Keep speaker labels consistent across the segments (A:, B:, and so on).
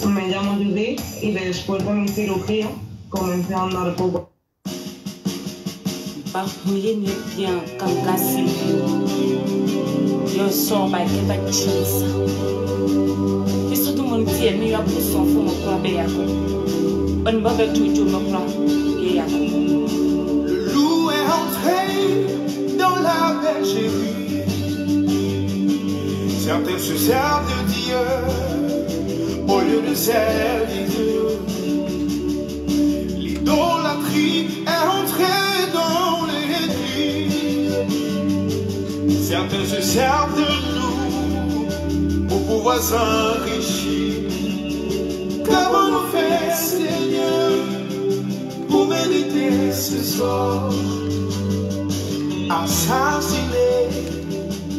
A: Me llamo Judith y después de mi cirugía comencé a andar poco.
B: Le loup est entré dans la bergerie. Certains se servent de Dieu au lieu de servir Dieu. L'idolâtrie est entrée dans l'église. Certains se servent de nous pour pouvoir s'enrichir. Comment nous faire, Seigneur, pour mériter ce sort? Assassiné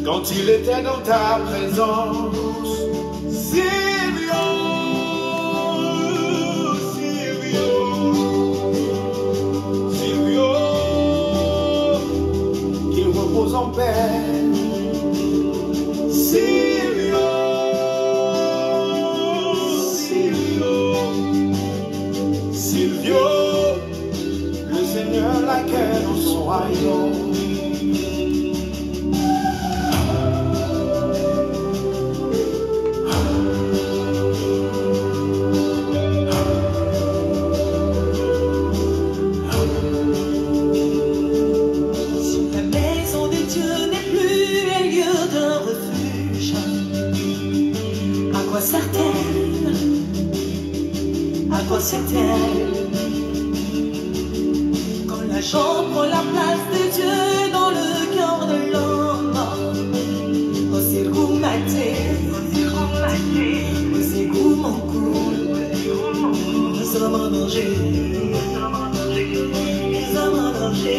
B: quand il était dans ta présence. Silvio, Silvio, Silvio, qu'il repose en paix. Silvio, Silvio, Silvio, le Seigneur l'accueille dans son royaume.
C: Quand l'argent prend la place de Dieu dans le cœur de l'homme, aussi gourmaté, aussi gourmand, nous sommes en danger, nous sommes en danger, nous sommes en danger.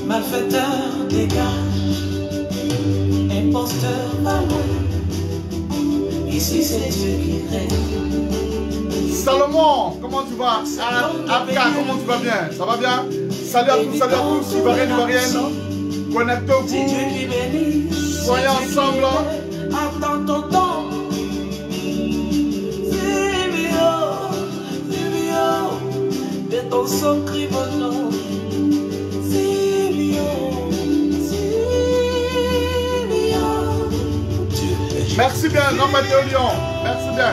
C: Malfaiteur, dégage, imposteur, malheureux. Ici c'est Dieu qui règne.
D: Salomon, comment tu vas? Abka, comment tu vas bien? Ça va bien? Salut à tous, Ivoiriens, Ivoiriennes. Connectez-vous. Soyez ensemble.
C: Attends ton temps. Silvio, de ton sacré nom.
D: Merci bien, Jean-Mathieu Lyon. Merci bien.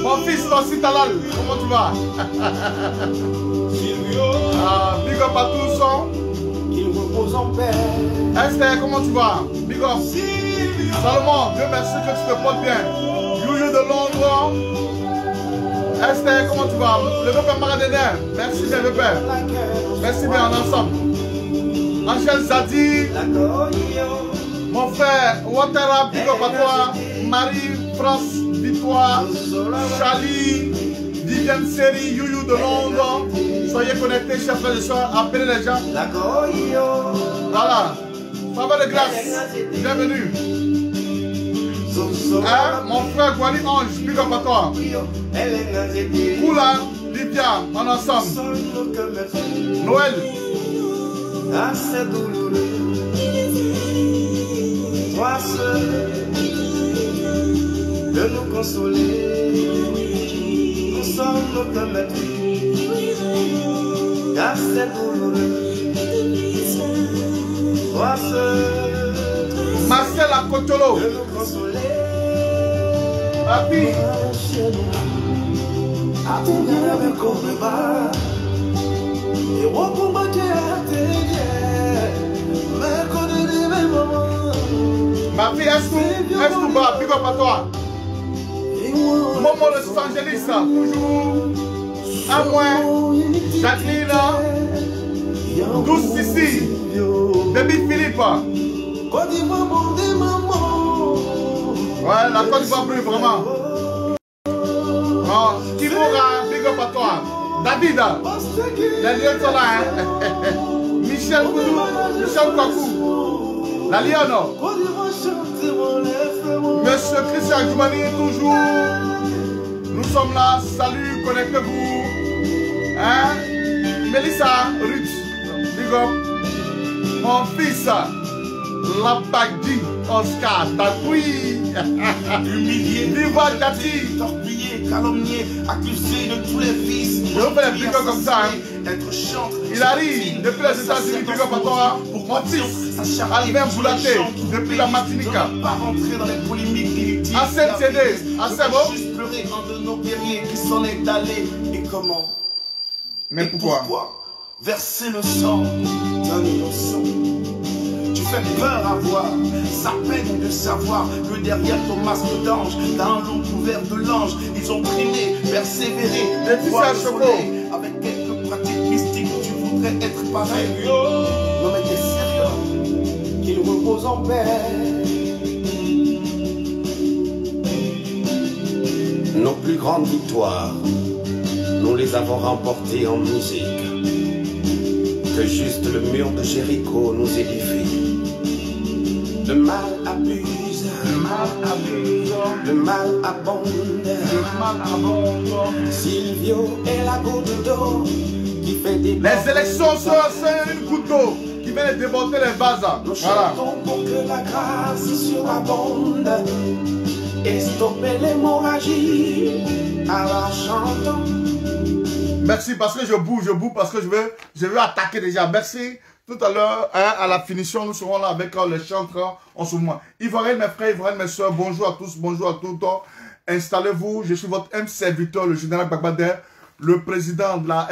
D: Mon fils, Tossi Talal, comment tu vas? Big up à tous.
B: Il repose en paix.
D: Esther, comment tu vas? Big up. Salomon, Dieu merci que tu te portes bien. Youyou de Londres. Esther, comment tu vas? Le père Maradéner, merci bien, le père. Merci bien, en ensemble. Angèle Zadi. Mon frère, Ouattara, big up à toi. Marie, France, Victoire, Charlie, Viviane Seri, Youyou de Londres. Soyez connectés, chers frères et soeurs. Appelez les gens. Voilà. Faveur de grâce. Bienvenue. Hein? Mon frère Guali Ange, big up à toi. Koula, Lydia, en ensemble. Noël.
B: Toi seul de nous consoler, nous sommes comme la vie, assez douloureux. Toi seul,
D: Marcel Akotolo,
B: de nous consoler,
D: Papi, Ma fille, est-ce tout bas, big up à toi. Momo Los Angeles, toujours à moi, Jacqueline, Douce Sissi, Baby Philippe. Ouais, la Côte d'Ivoire brûle vraiment. Oh, Kimura, big up à toi. David, les lions sont là, hein. Michel Koudou, Michel Kwaku, la Lionne. Monsieur Christian Djoumani, toujours. Nous sommes là, salut, connectez-vous. Hein? Mélissa, Ruth, big up. Mon fils, Lapagdi, Oscar, Takui.
B: Humilié,
D: Viva Tati.
B: torpillé, calomnié, accusé de tous les vices.
D: Je vous fais des big up comme ça. Hein?
B: Être chantre,
D: Il arrive depuis les États-Unis, big up à toi. Mon fils, Albert Boulaté, depuis la Martinique.
B: Pas rentrer dans les polémiques inutiles.
D: Assez CD, assez bon.
B: Juste pleurer un de nos guerriers qui s'en est allé. Et comment?
D: Mais
B: Et
D: pourquoi?
B: Verser le sang d'un innocent. Tu fais peur à voir, ça peine de savoir que derrière ton masque d'ange, t'as un loup couvert de l'ange. Ils ont primé, persévéré, voir le soleil. Avec quelques pratiques mystiques, tu voudrais être pareil. Non mais t'es sérieux? Qu'il repose en paix.
E: Nos plus grandes victoires, nous les avons remportées en musique. Que juste le mur de Jéricho nous édifie. Le mal abuse, le mal abonde, Silvio est la goutte d'eau qui fait des...
D: Les élections sont une goutte d'eau qui vient de déborder les vases.
E: Nous
D: Voilà.
E: chantons pour que la grâce surabonde et stopper l'hémorragie. Alors chantons.
D: Merci parce que je bouge parce que je veux attaquer déjà. Merci. Tout à l'heure, hein, à la finition, nous serons là avec les chantres en ce moment. Ivoiriens, mes frères, Ivoiriens, mes soeurs, bonjour à tous, bonjour à toutes. Installez-vous, je suis votre M serviteur, le général Bagbader, le président de la,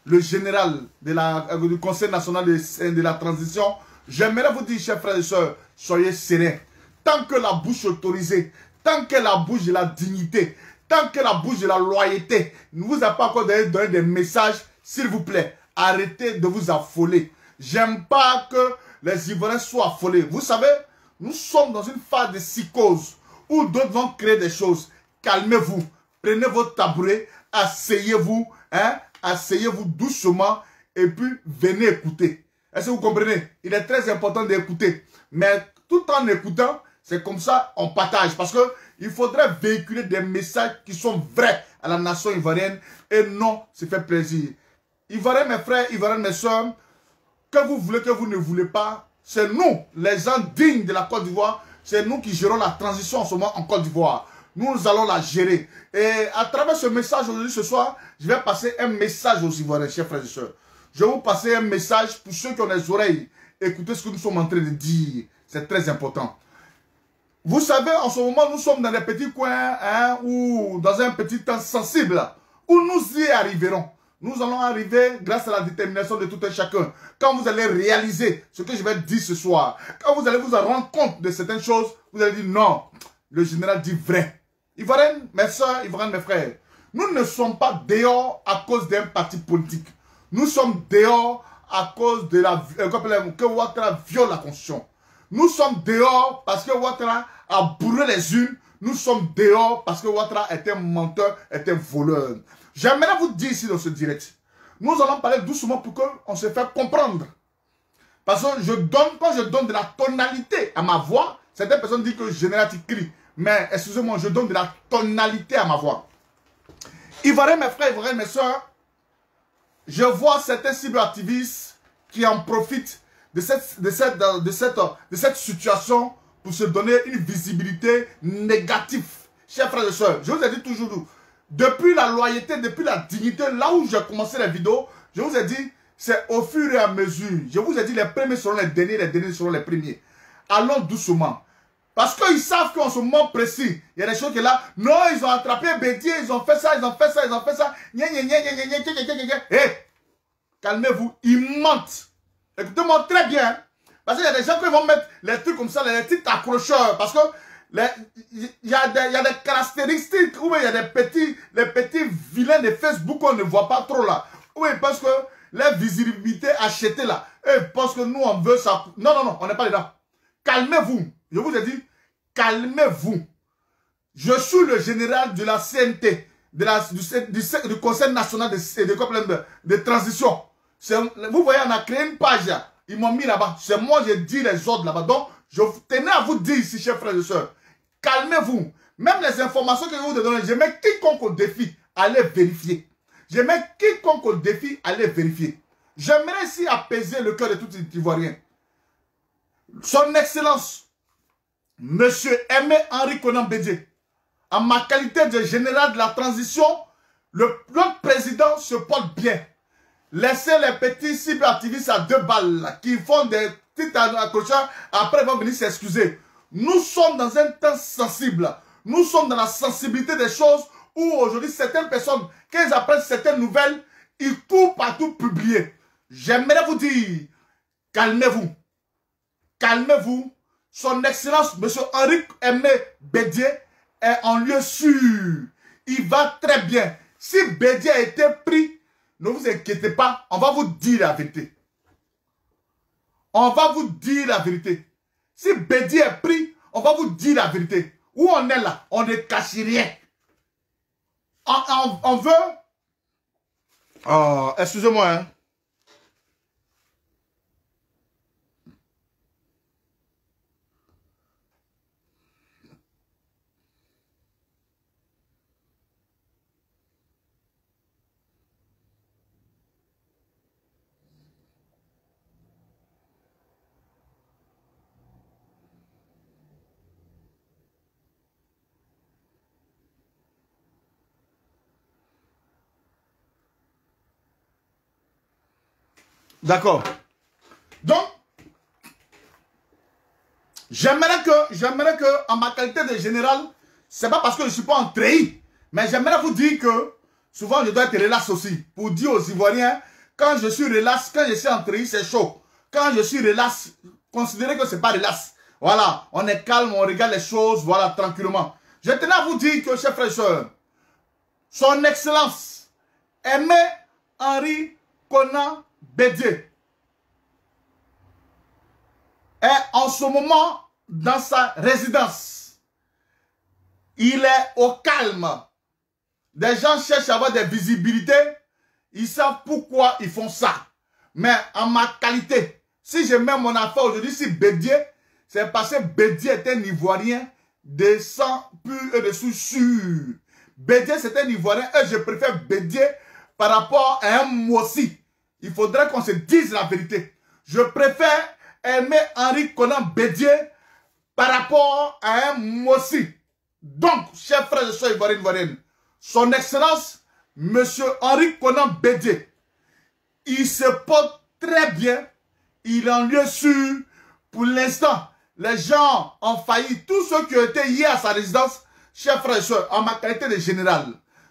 D: le général de du Conseil national de la transition. J'aimerais vous dire, chers frères et sœurs, soyez sereins. Tant que la bouche est autorisée, tant que la bouche de la dignité, tant que la bouche de la loyauté ne vous a pas encore donné des messages, s'il vous plaît, arrêtez de vous affoler. J'aime pas que les Ivoiriens soient affolés. Vous savez, nous sommes dans une phase de psychose où d'autres vont créer des choses. Calmez-vous, prenez votre tabouret, asseyez-vous, hein, asseyez-vous doucement et puis venez écouter. Est-ce que vous comprenez? Il est très important d'écouter. Mais tout en écoutant, c'est comme ça on partage. Parce que il faudrait véhiculer des messages qui sont vrais à la nation ivoirienne et non se faire plaisir. Ivoiriens, mes frères, Ivoiriens, mes soeurs, que vous voulez, que vous ne voulez pas, c'est nous, les gens dignes de la Côte d'Ivoire, c'est nous qui gérons la transition en ce moment en Côte d'Ivoire. Nous allons la gérer. Et à travers ce message aujourd'hui, ce soir, je vais passer un message aux Ivoiriens, chers frères et sœurs. Je vais vous passer un message pour ceux qui ont les oreilles. Écoutez ce que nous sommes en train de dire. C'est très important. Vous savez, en ce moment, nous sommes dans des petits coins, hein, ou dans un petit temps sensible, où nous y arriverons. Nous allons arriver grâce à la détermination de tout un chacun. Quand vous allez réaliser ce que je vais dire ce soir, quand vous allez vous en rendre compte de certaines choses, vous allez dire non, le général dit vrai. Ivoiriens, mes soeurs, Ivoiriens, mes frères, nous ne sommes pas dehors à cause d'un parti politique. Nous sommes dehors à cause de la que Ouattara viole la Constitution. Nous sommes dehors parce que Ouattara a bourré les urnes. Nous sommes dehors parce que Ouattara est un menteur, est un voleur. J'aimerais vous dire ici dans ce direct, nous allons parler doucement pour qu'on se fasse comprendre. Parce que quand je donne de la tonalité à ma voix, certaines personnes disent que le général crie. Mais excusez-moi, je donne de la tonalité à ma voix. Ivoiriens, mes frères, Ivoiriens, mes soeurs, je vois certains cyberactivistes qui en profitent de cette situation pour se donner une visibilité négative. Chers frères et sœurs, je vous ai dit toujours, depuis la loyauté, depuis la dignité, là où j'ai commencé la vidéo, je vous ai dit, c'est au fur et à mesure. Je vous ai dit, les premiers seront les derniers seront les premiers. Allons doucement. Parce qu'ils savent qu'en ce moment précis, il y a des choses qui sont là. Non, ils ont attrapé Bédier, ils ont fait ça, ils ont fait ça, ils ont fait ça. Hé, calmez-vous, ils mentent. Écoutez-moi très bien. Parce qu'il y a des gens qui vont mettre les trucs comme ça, les petits accrocheurs. Parce que il y a des caractéristiques où il y a les petits vilains de Facebook qu'on ne voit pas trop là. Oui, parce que la visibilité achetée là. Et parce que nous on veut ça. Non, non, non, on n'est pas dedans. Calmez-vous. Je vous ai dit, calmez-vous. Je suis le général de la CNT, du Conseil national de transition. Vous voyez, on a créé une page. Ils m'ont mis là-bas. C'est moi, j'ai dit les ordres là-bas. Donc, je tenais à vous dire ici, chers frères et sœurs, calmez-vous. Même les informations que je vous ai données, je mets quiconque au défi, allez vérifier. Je mets quiconque au défi, allez vérifier. J'aimerais ici apaiser le cœur de tous les Ivoiriens. Son Excellence, Monsieur Aimé Henri Konan Bédié, en ma qualité de général de la transition, notre président se porte bien. Laissez les petits cyberactivistes à 2 balles là, qui font des petites accrochages, après ils vont venir s'excuser. Nous sommes dans un temps sensible. Nous sommes dans la sensibilité des choses où aujourd'hui certaines personnes, quand ils apprennent certaines nouvelles, ils courent partout publier. J'aimerais vous dire, calmez-vous. Calmez-vous. Son Excellence, M. Henri Aimé Bédié, est en lieu sûr. Il va très bien. Si Bédié a été pris, ne vous inquiétez pas, on va vous dire la vérité. On va vous dire la vérité. Si Bédié est pris, on va vous dire la vérité. Où on est là, on ne cache rien. On veut... Oh, excusez-moi, hein. D'accord. Donc, j'aimerais que, en ma qualité de général, c'est pas parce que je ne suis pas en treillis, mais j'aimerais vous dire que, souvent je dois être relax aussi, pour dire aux Ivoiriens, quand je suis relax, quand je suis en treillis, c'est chaud. Quand je suis relax, considérez que c'est pas relax. Voilà, on est calme, on regarde les choses, voilà, tranquillement. Je tenais à vous dire que, chers frères et sœurs, son Excellence, Aimé Henri Konan Bédié, est en ce moment dans sa résidence. Il est au calme. Des gens cherchent à avoir des visibilités. Ils savent pourquoi ils font ça. Mais en ma qualité, si je mets mon affaire aujourd'hui, si Bédié, c'est parce que Bédié est un Ivoirien de sang pur et de sous sûr. Bédié, c'est un Ivoirien et je préfère Bédié par rapport à un Mossi. Il faudrait qu'on se dise la vérité. Je préfère Aimé Henri Konan Bédié par rapport à un Mossi. Donc, chers frères et sœurs ivoiriennes, son Excellence, Monsieur Henri Konan Bédié, il se porte très bien. Il est en lieu sûr. Pour l'instant, les gens ont failli. Tous ceux qui ont été hier à sa résidence, chers frères et sœurs, en ma qualité de général,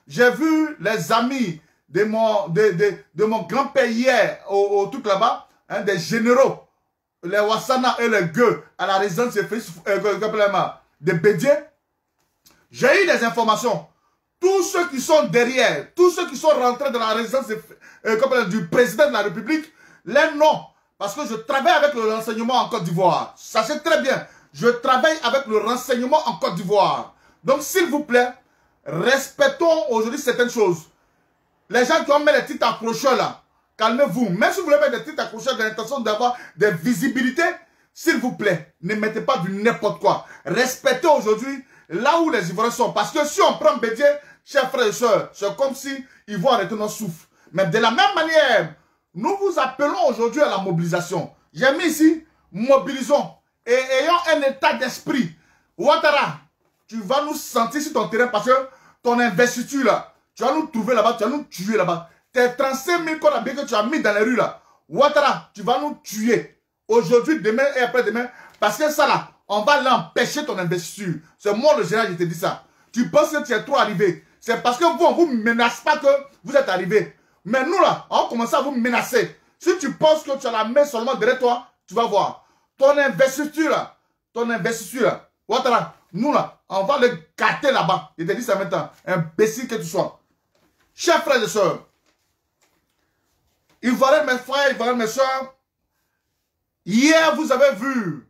D: j'ai vu les amis de mon grand-père hier au truc là-bas, hein, des généraux, les Wassana et les Gueux à la résidence de Bédié. J'ai eu des informations. Tous ceux qui sont derrière, tous ceux qui sont rentrés dans la résidence du président de la République, les noms, parce que je travaille avec le renseignement en Côte d'Ivoire. Sachez très bien, je travaille avec le renseignement en Côte d'Ivoire. Donc, s'il vous plaît, respectons aujourd'hui certaines choses. Les gens qui ont mis les titres accrocheurs là, calmez-vous. Même si vous voulez mettre des titres accrocheurs dans l'intention d'avoir des visibilités, s'il vous plaît, ne mettez pas du n'importe quoi. Respectez aujourd'hui là où les Ivoiriens sont. Parce que si on prend Bédié, chers frères et sœurs, c'est comme si ils vont arrêter notre souffle. Mais de la même manière, nous vous appelons aujourd'hui à la mobilisation. J'ai mis ici, mobilisons et ayons un état d'esprit. Ouattara, tu vas nous sentir sur ton terrain parce que ton investiture là, tu vas nous trouver là-bas, tu vas nous tuer là-bas. Tes 35 000 corps que tu as mis dans les rues là, Ouattara, tu vas nous tuer. Aujourd'hui, demain et après-demain. Parce que ça là, on va l'empêcher ton investiture. C'est moi le général, je te dis ça. Tu penses que tu es trop arrivé. C'est parce que vous, on ne vous menace pas que vous êtes arrivé. Mais nous là, on commence à vous menacer. Si tu penses que tu as la main seulement derrière toi, tu vas voir. Ton investiture là, Ouattara, nous là, on va le gâter là-bas. Je te dis ça maintenant, imbécile que tu sois. Chers frères et sœurs, Ivoiriens, mes frères, Ivoiriens, mes sœurs, hier vous avez vu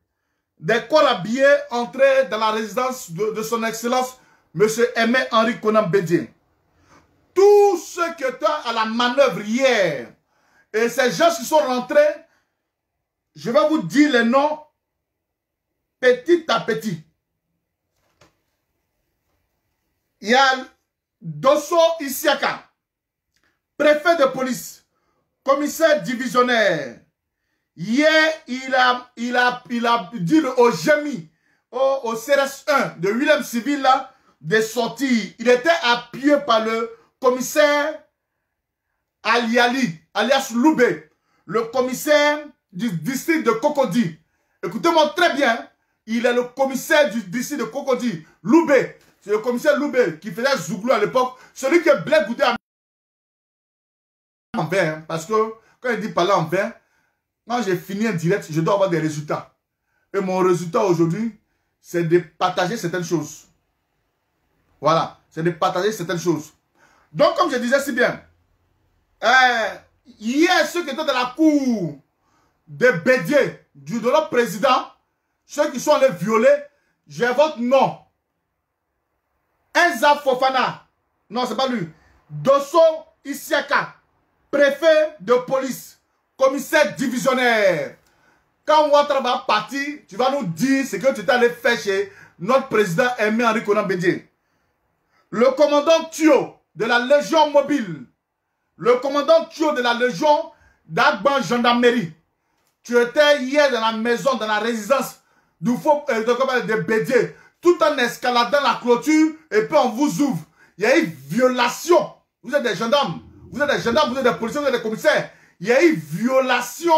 D: des corps habillés entrer dans la résidence de son excellence, M. Aimé Henri Konan Bédié. Tous ceux qui étaient à la manœuvre hier, et ces gens qui sont rentrés, je vais vous dire les noms petit à petit. Il y a Dosso Isiaka, préfet de police, commissaire divisionnaire. Hier, il a dit au GEMI, au CRS1 de Willem Civil là, de sortir. Il était appuyé par le commissaire Aliali, alias Loubé, le commissaire du district de Cocody. Écoutez-moi très bien, il est le commissaire du district de Cocody, Loubé. C'est le commissaire Loubé qui faisait Zouglou à l'époque, celui qui est Blé Goudé en vert, parce que quand il dit parler en vert, quand j'ai fini un direct, je dois avoir des résultats. Et mon résultat aujourd'hui, c'est de partager certaines choses. Voilà, c'est de partager certaines choses. Donc, comme je disais si bien, hier, ceux qui étaient dans la cour de Bédié, de notre président, ceux qui sont allés violer, j'ai votre nom. Enza Fofana, non, c'est pas lui. Dosso Isiaka, préfet de police, commissaire divisionnaire. Quand Ouattara va partir, tu vas nous dire ce que tu t'es allé faire chez notre président Aimé Henri Konan Bédié. Le commandant Thio de la Légion mobile, le commandant Thio de la Légion d'Agban Gendarmerie. Tu étais hier dans la maison, dans la résidence de Bédié, tout en escaladant la clôture, et puis on vous ouvre. Il y a eu violation. Vous êtes des gendarmes, vous êtes des policiers, vous êtes des commissaires. Il y a eu violation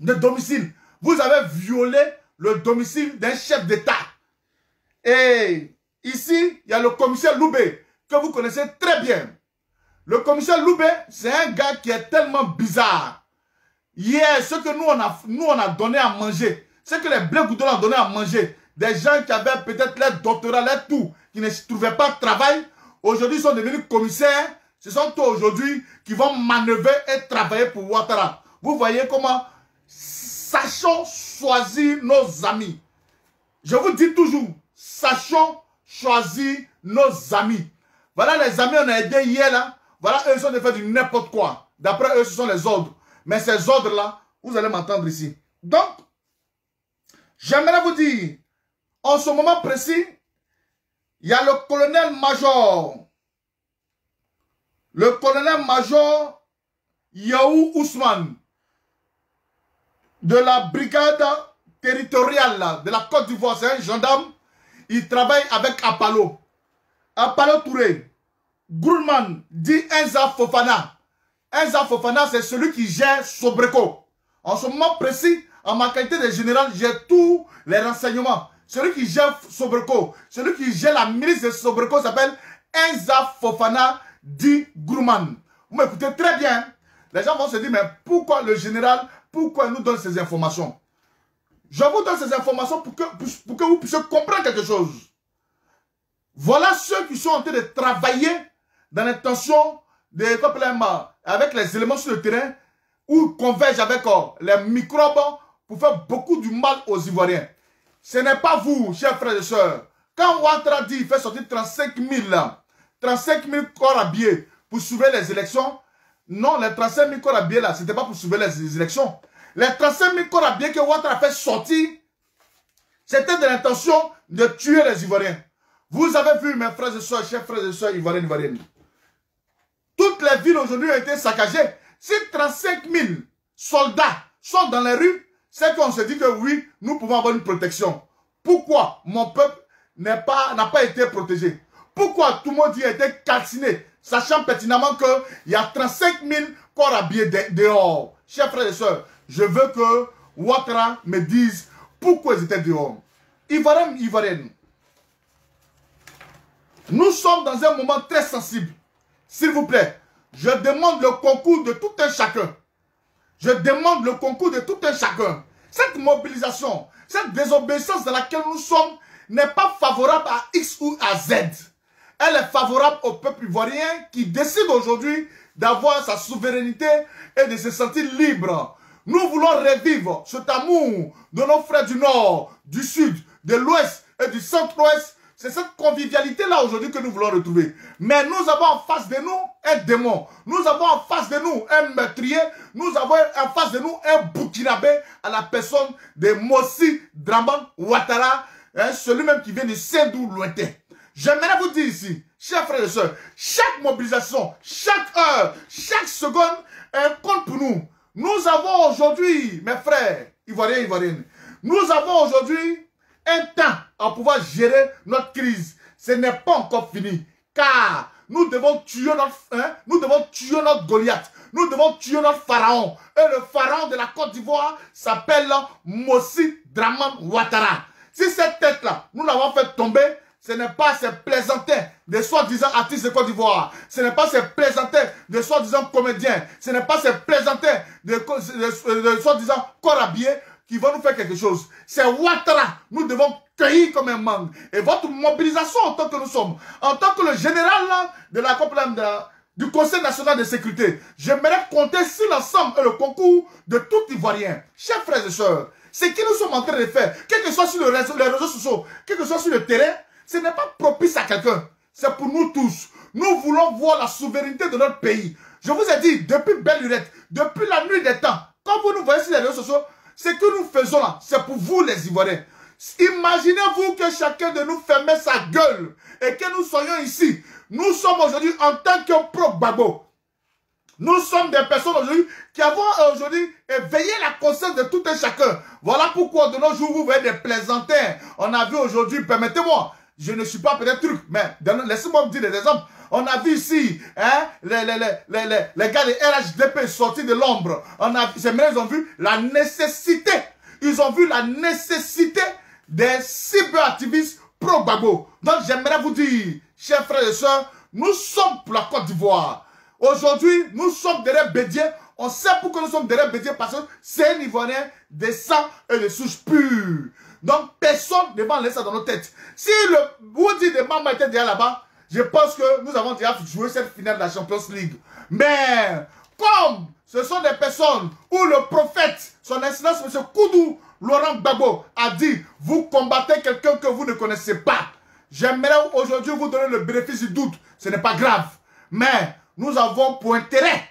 D: de domicile. Vous avez violé le domicile d'un chef d'État. Et ici, il y a le commissaire Loubé, que vous connaissez très bien. Le commissaire Loubé, c'est un gars qui est tellement bizarre. Hier, ce que nous on a donné à manger, ce que les Blé Goudé ont donné à manger, des gens qui avaient peut-être leur doctorat, leur tout, qui ne trouvaient pas de travail, aujourd'hui sont devenus commissaires. Ce sont eux aujourd'hui qui vont manœuvrer et travailler pour Ouattara. Vous voyez comment, sachons choisir nos amis. Je vous dis toujours, sachons choisir nos amis. Voilà les amis, on a aidé hier là. Voilà, eux sont de faire du n'importe quoi. D'après eux, ce sont les ordres. Mais ces ordres-là, vous allez m'entendre ici. Donc, j'aimerais vous dire, en ce moment précis, il y a le colonel-major. Le colonel-major Yaou Ousmane de la brigade territoriale de la Côte d'Ivoire, c'est un gendarme. Il travaille avec Apalo. Apalo Touré. Gourman dit Enza Fofana. Enza Fofana, c'est celui qui gère Sobreko. En ce moment précis, en ma qualité de général, j'ai tous les renseignements. Celui qui gère Sobreko, celui qui gère la milice de Sobreko s'appelle Enza Fofana dit Gourman. Vous m'écoutez très bien. Les gens vont se dire, mais pourquoi le général, pourquoi il nous donne ces informations? Je vous donne ces informations pour que vous puissiez comprendre quelque chose. Voilà ceux qui sont en train de travailler dans l'intention avec les éléments sur le terrain ou convergent avec les microbes pour faire beaucoup du mal aux Ivoiriens. Ce n'est pas vous, chers frères et sœurs. Quand Ouattara dit qu'il fait sortir 35 000 corps habillés pour surveiller les élections, non, les 35 000 corps habillés là, ce n'était pas pour surveiller les élections. Les 35 000 corps habillés que Ouattara a fait sortir, c'était de l'intention de tuer les Ivoiriens. Vous avez vu, mes frères et sœurs, chers frères et sœurs ivoiriennes. Toutes les villes aujourd'hui ont été saccagées. Si 35 000 soldats sont dans les rues, c'est qu'on se dit que oui, nous pouvons avoir une protection. Pourquoi mon peuple n'a pas été protégé? Pourquoi tout le monde y a été calciné, sachant pertinemment qu'il y a 35 000 corps habillés dehors? Chers frères et sœurs, je veux que Ouattara me disent pourquoi ils étaient dehors. Ivoiriens, Ivoiriennes, nous sommes dans un moment très sensible. S'il vous plaît, je demande le concours de tout un chacun. Je demande le concours de tout un chacun. Cette mobilisation, cette désobéissance dans laquelle nous sommes n'est pas favorable à X ou à Z. Elle est favorable au peuple ivoirien qui décide aujourd'hui d'avoir sa souveraineté et de se sentir libre. Nous voulons revivre cet amour de nos frères du Nord, du Sud, de l'Ouest et du Centre-Ouest. C'est cette convivialité-là aujourd'hui que nous voulons retrouver. Mais nous avons en face de nous un démon. Nous avons en face de nous un meurtrier. Nous avons en face de nous un Burkinabé à la personne de Mossi Dramane Ouattara, hein, celui-même qui vient de Sendou lointain. J'aimerais vous dire ici, chers frères et sœurs, chaque mobilisation, chaque heure, chaque seconde est un compte pour nous. Nous avons aujourd'hui, mes frères, Ivoiriens et Ivoiriennes, nous avons aujourd'hui un temps à pouvoir gérer notre crise. Ce n'est pas encore fini. Car nous devons tuer notre Goliath. Nous devons tuer notre pharaon. Et le pharaon de la Côte d'Ivoire s'appelle Mossi Dramane Ouattara. Si cette tête-là, nous l'avons fait tomber, ce n'est pas ces plaisantins de soi-disant artistes de Côte d'Ivoire. Ce n'est pas ces plaisantins de soi-disant comédiens. Ce n'est pas ces plaisantins de soi-disant corps habillés qui vont nous faire quelque chose. C'est Ouattara. Nous devons cueillir comme un mangue. Et votre mobilisation en tant que nous sommes, en tant que le général là, du Conseil national de sécurité, j'aimerais compter sur l'ensemble et le concours de tout Ivoirien. Chers frères et sœurs, ce que nous sommes en train de faire, quel que soit sur les réseaux sociaux, quel que soit sur le terrain, ce n'est pas propice à quelqu'un. C'est pour nous tous. Nous voulons voir la souveraineté de notre pays. Je vous ai dit, depuis belle lurette, depuis la nuit des temps, quand vous nous voyez sur les réseaux sociaux, ce que nous faisons là, c'est pour vous les Ivoiriens. Imaginez-vous que chacun de nous fermait sa gueule et que nous soyons ici. Nous sommes aujourd'hui en tant que pro-Gbagbo. Nous sommes des personnes aujourd'hui qui avons aujourd'hui éveillé la conscience de tout un chacun. Voilà pourquoi de nos jours, vous voyez des plaisantins. On a vu aujourd'hui, permettez-moi, je ne suis pas peut-être truc, mais laissez-moi vous dire des exemples. On a vu ici hein, les gars de RHDP sortis de l'ombre. Ils ont vu la nécessité. Ils ont vu la nécessité des cyberactivistes pro-Gbagbo. Donc j'aimerais vous dire, chers frères et sœurs, nous sommes pour la Côte d'Ivoire. Aujourd'hui, nous sommes derrière Bédié. On sait pourquoi nous sommes derrière Bédié, parce que c'est un Ivoirien de sang et de souche pure. Donc personne ne va laisser ça dans nos têtes. Si le Woody de Mama était derrière là-bas, je pense que nous avons déjà joué cette finale de la Champions League. Mais comme ce sont des personnes où le prophète, son excellence M. Koudou Laurent Gbagbo a dit, vous combattez quelqu'un que vous ne connaissez pas. J'aimerais aujourd'hui vous donner le bénéfice du doute. Ce n'est pas grave. Mais nous avons pour intérêt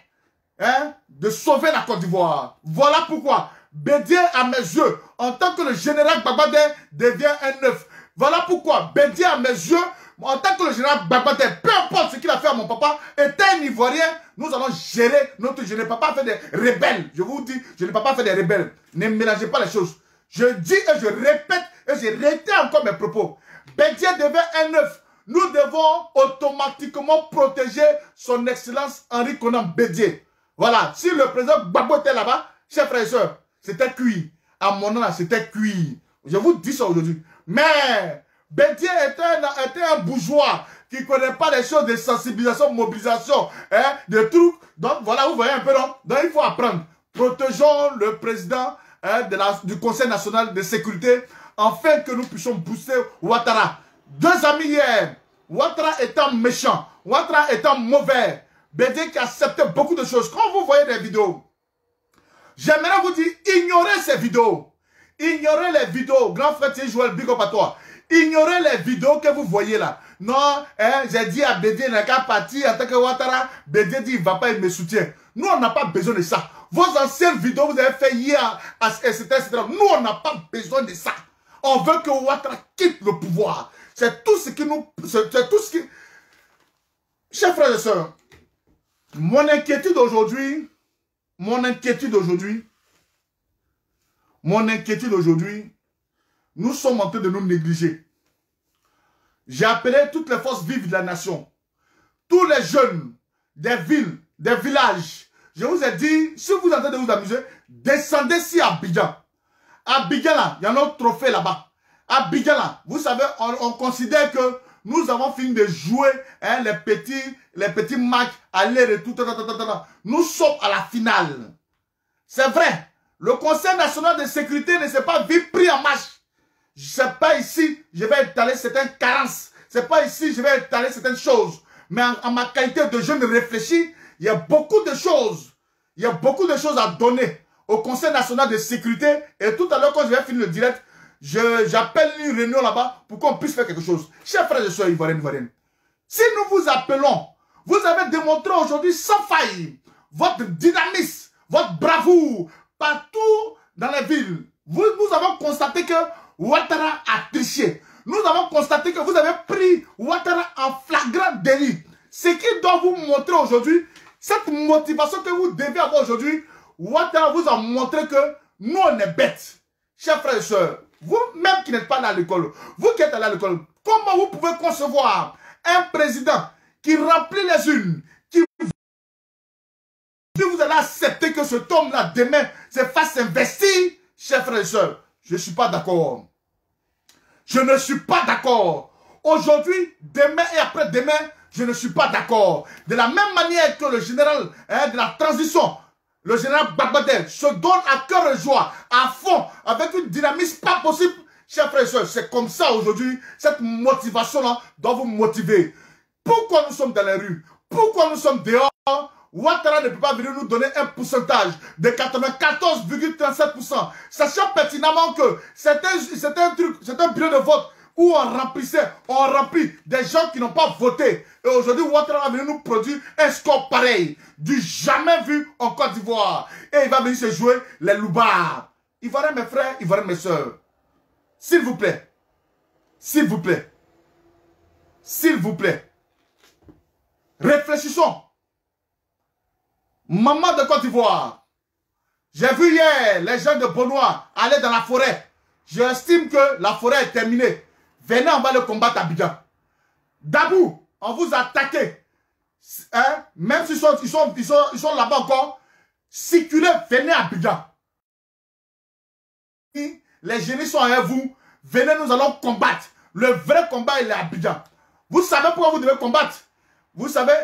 D: de sauver la Côte d'Ivoire. Voilà pourquoi Bédié à mes yeux, en tant que le général Gbagbo devient un neuf. Voilà pourquoi Bédié à mes yeux, en tant que le général Gbagbo, peu importe ce qu'il a fait à mon papa, était un Ivoirien, nous allons gérer notre... Je n'ai pas fait des rebelles. Je vous dis, je n'ai pas fait des rebelles. Ne mélangez pas les choses. Je dis et je répète et je réitère encore mes propos. Bédié devient un neuf. Nous devons automatiquement protéger son excellence Henri Konan Bédié. Voilà. Si le président Gbagbo était là-bas, chers frères et sœurs, c'était cuit. À mon nom, c'était cuit. Je vous dis ça aujourd'hui. Mais Bédié était un bourgeois qui ne connaît pas les choses de sensibilisation, mobilisation, de trucs. Donc voilà, vous voyez un peu, non? Donc il faut apprendre. Protégeons le président du Conseil national de sécurité afin que nous puissions booster Ouattara. Deux amis hier, Ouattara étant méchant, Ouattara étant mauvais, Bédié qui acceptait beaucoup de choses. Quand vous voyez des vidéos, j'aimerais vous dire, ignorez ces vidéos. Ignorez les vidéos. Grand frère Thierry Joël, big up à toi. Ignorez les vidéos que vous voyez là. Non, j'ai dit à Bédié, il n'a qu'à partir en tant que Ouattara. Bédié dit, il ne va pas, il me soutient. Nous, on n'a pas besoin de ça. Vos anciennes vidéos, vous avez fait hier, etc., etc. Nous, on n'a pas besoin de ça. On veut que Ouattara quitte le pouvoir. C'est tout ce qui nous... C'est tout ce qui... Chers frères et sœurs, mon inquiétude aujourd'hui, nous sommes en train de nous négliger. J'ai appelé toutes les forces vives de la nation, tous les jeunes des villes, des villages. Je vous ai dit, si vous êtes en train de vous amuser, descendez ici à Abidjan. À Bigala, il y a notre trophée là-bas. À Bigala, vous savez, on considère que nous avons fini de jouer hein, les petits matchs, aller-retour. Nous sommes à la finale. C'est vrai. Le Conseil national de sécurité ne s'est pas vu pris en marche. Ce n'est pas ici, je vais étaler certaines carences. Ce n'est pas ici, je vais étaler certaines choses. Mais en ma qualité de jeune réfléchi, il y a beaucoup de choses. Il y a beaucoup de choses à donner au Conseil national de sécurité. Et tout à l'heure, quand je vais finir le direct, j'appelle une réunion là-bas pour qu'on puisse faire quelque chose. Chers frères et sœurs ivoiriennes, si nous vous appelons, vous avez démontré aujourd'hui sans faille votre dynamisme, votre bravoure partout dans les villes. Nous avons constaté que Ouattara a triché. Nous avons constaté que vous avez pris Ouattara en flagrant délit. Ce qui doit vous montrer aujourd'hui, cette motivation que vous devez avoir aujourd'hui, Ouattara vous a montré que nous on est bêtes. Chers frères et sœurs, vous-même qui n'êtes pas allé à l'école, vous qui êtes allé à l'école, comment vous pouvez concevoir un président qui remplit les urnes, qui vous allez accepter que cet homme-là demain se fasse investir? Chers frères et sœurs, je ne suis pas d'accord. Je ne suis pas d'accord. Aujourd'hui, demain et après-demain, je ne suis pas d'accord. De la même manière que le général de la transition, le général Babadel, se donne à cœur et joie, à fond, avec une dynamisme pas possible. Chers frères et sœurs, c'est comme ça aujourd'hui, cette motivation-là doit vous motiver. Pourquoi nous sommes dans les rues? Pourquoi nous sommes dehors? Ouattara ne peut pas venir nous donner un pourcentage de 94,37%, sachant pertinemment que c'est un bureau de vote où on remplit des gens qui n'ont pas voté. Et aujourd'hui, Ouattara va venir nous produire un score pareil, du jamais vu en Côte d'Ivoire. Et il va venir se jouer les loupards. Ivoiriens mes frères, Ivoiriens mes soeurs, s'il vous plaît, s'il vous plaît, s'il vous plaît, réfléchissons. Maman de Côte d'Ivoire, j'ai vu hier les gens de Bonois aller dans la forêt. J'estime que la forêt est terminée. Venez, on va le combattre à Abidjan. Dabou, on vous a attaqué. Hein? Même s'ils sont là-bas encore, circulez, venez à Abidjan. Les génies sont avec vous. Venez, nous allons combattre. Le vrai combat, il est à Abidjan. Vous savez pourquoi vous devez combattre? Vous savez,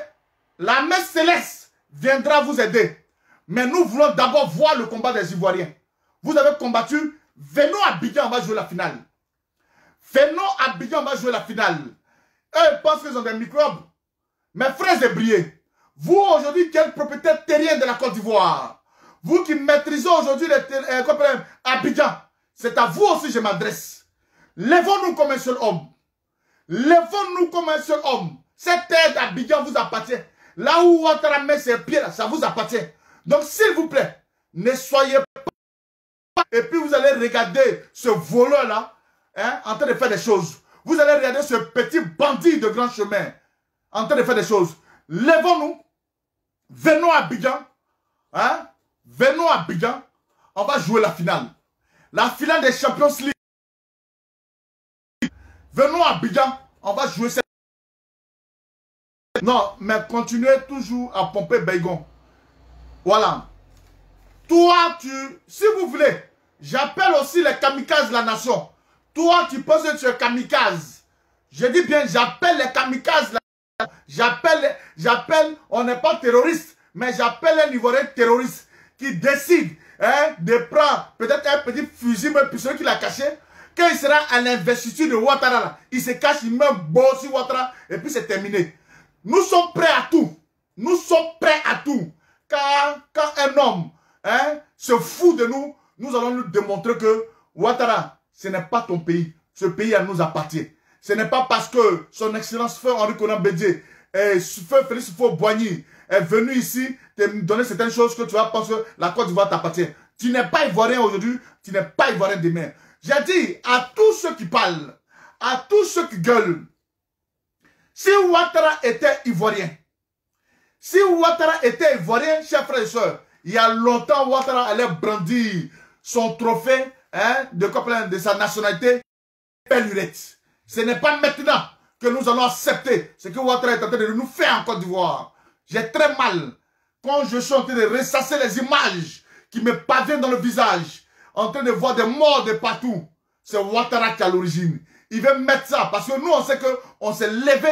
D: la main céleste viendra vous aider. Mais nous voulons d'abord voir le combat des Ivoiriens. Vous avez combattu. Venons à Abidjan, on va jouer la finale. Venons à Abidjan, on va jouer la finale. Eux, ils pensent qu'ils ont des microbes. Mes frères ébriés, vous aujourd'hui, quel propriétaire terrien de la Côte d'Ivoire, vous qui maîtrisez aujourd'hui Abidjan, c'est à vous aussi que je m'adresse. Lèvons-nous comme un seul homme. Lèvons-nous comme un seul homme. Cette terre d'Abidjan vous appartient. Là où Ouattara met ses pieds, là, ça vous appartient. Donc, s'il vous plaît, ne soyez pas... Et puis, vous allez regarder ce voleur-là, hein, en train de faire des choses. Vous allez regarder ce petit bandit de grand chemin, en train de faire des choses. Lèvons-nous, venons à Abidjan, hein, venons à Abidjan, on va jouer la finale. La finale des Champions League. Venons à Abidjan, on va jouer cette... Non, mais continuez toujours à pomper Baygon. Voilà. Toi, si vous voulez, j'appelle aussi les kamikazes de la nation. Toi, tu penses que tu es kamikaze. Je dis bien, j'appelle les kamikazes de la nation. J'appelle, on n'est pas terroriste, mais j'appelle un Ivoirien terroriste qui décide hein, de prendre peut-être un petit fusil, même puis celui qui l'a caché. Quand il sera à l'investiture de Ouattara, là, il se cache, il met un bon sur Ouattara, et puis c'est terminé. Nous sommes prêts à tout. Nous sommes prêts à tout. Car quand un homme hein, se fout de nous, nous allons lui démontrer que Ouattara, ce n'est pas ton pays. Ce pays nous appartient. Ce n'est pas parce que son excellence Feu Henri Konan Bédié et Feu Félix Houphouët-Boigny est venu ici te donner certaines choses que tu vas penser que la Côte d'Ivoire t'appartient. Tu n'es pas ivoirien aujourd'hui, tu n'es pas ivoirien demain. J'ai dit à tous ceux qui parlent, à tous ceux qui gueulent, si Ouattara était ivoirien, chers frères et sœurs, il y a longtemps, Ouattara allait brandir son trophée hein, de sa nationalité, Pelurette. Ce n'est pas maintenant que nous allons accepter ce que Ouattara est en train de nous faire en Côte d'Ivoire. J'ai très mal quand je suis en train de ressasser les images qui me parviennent dans le visage. en train de voir des morts de partout. C'est Ouattara qui est à l'origine. Il veut mettre ça parce que nous, on sait qu'on s'est levé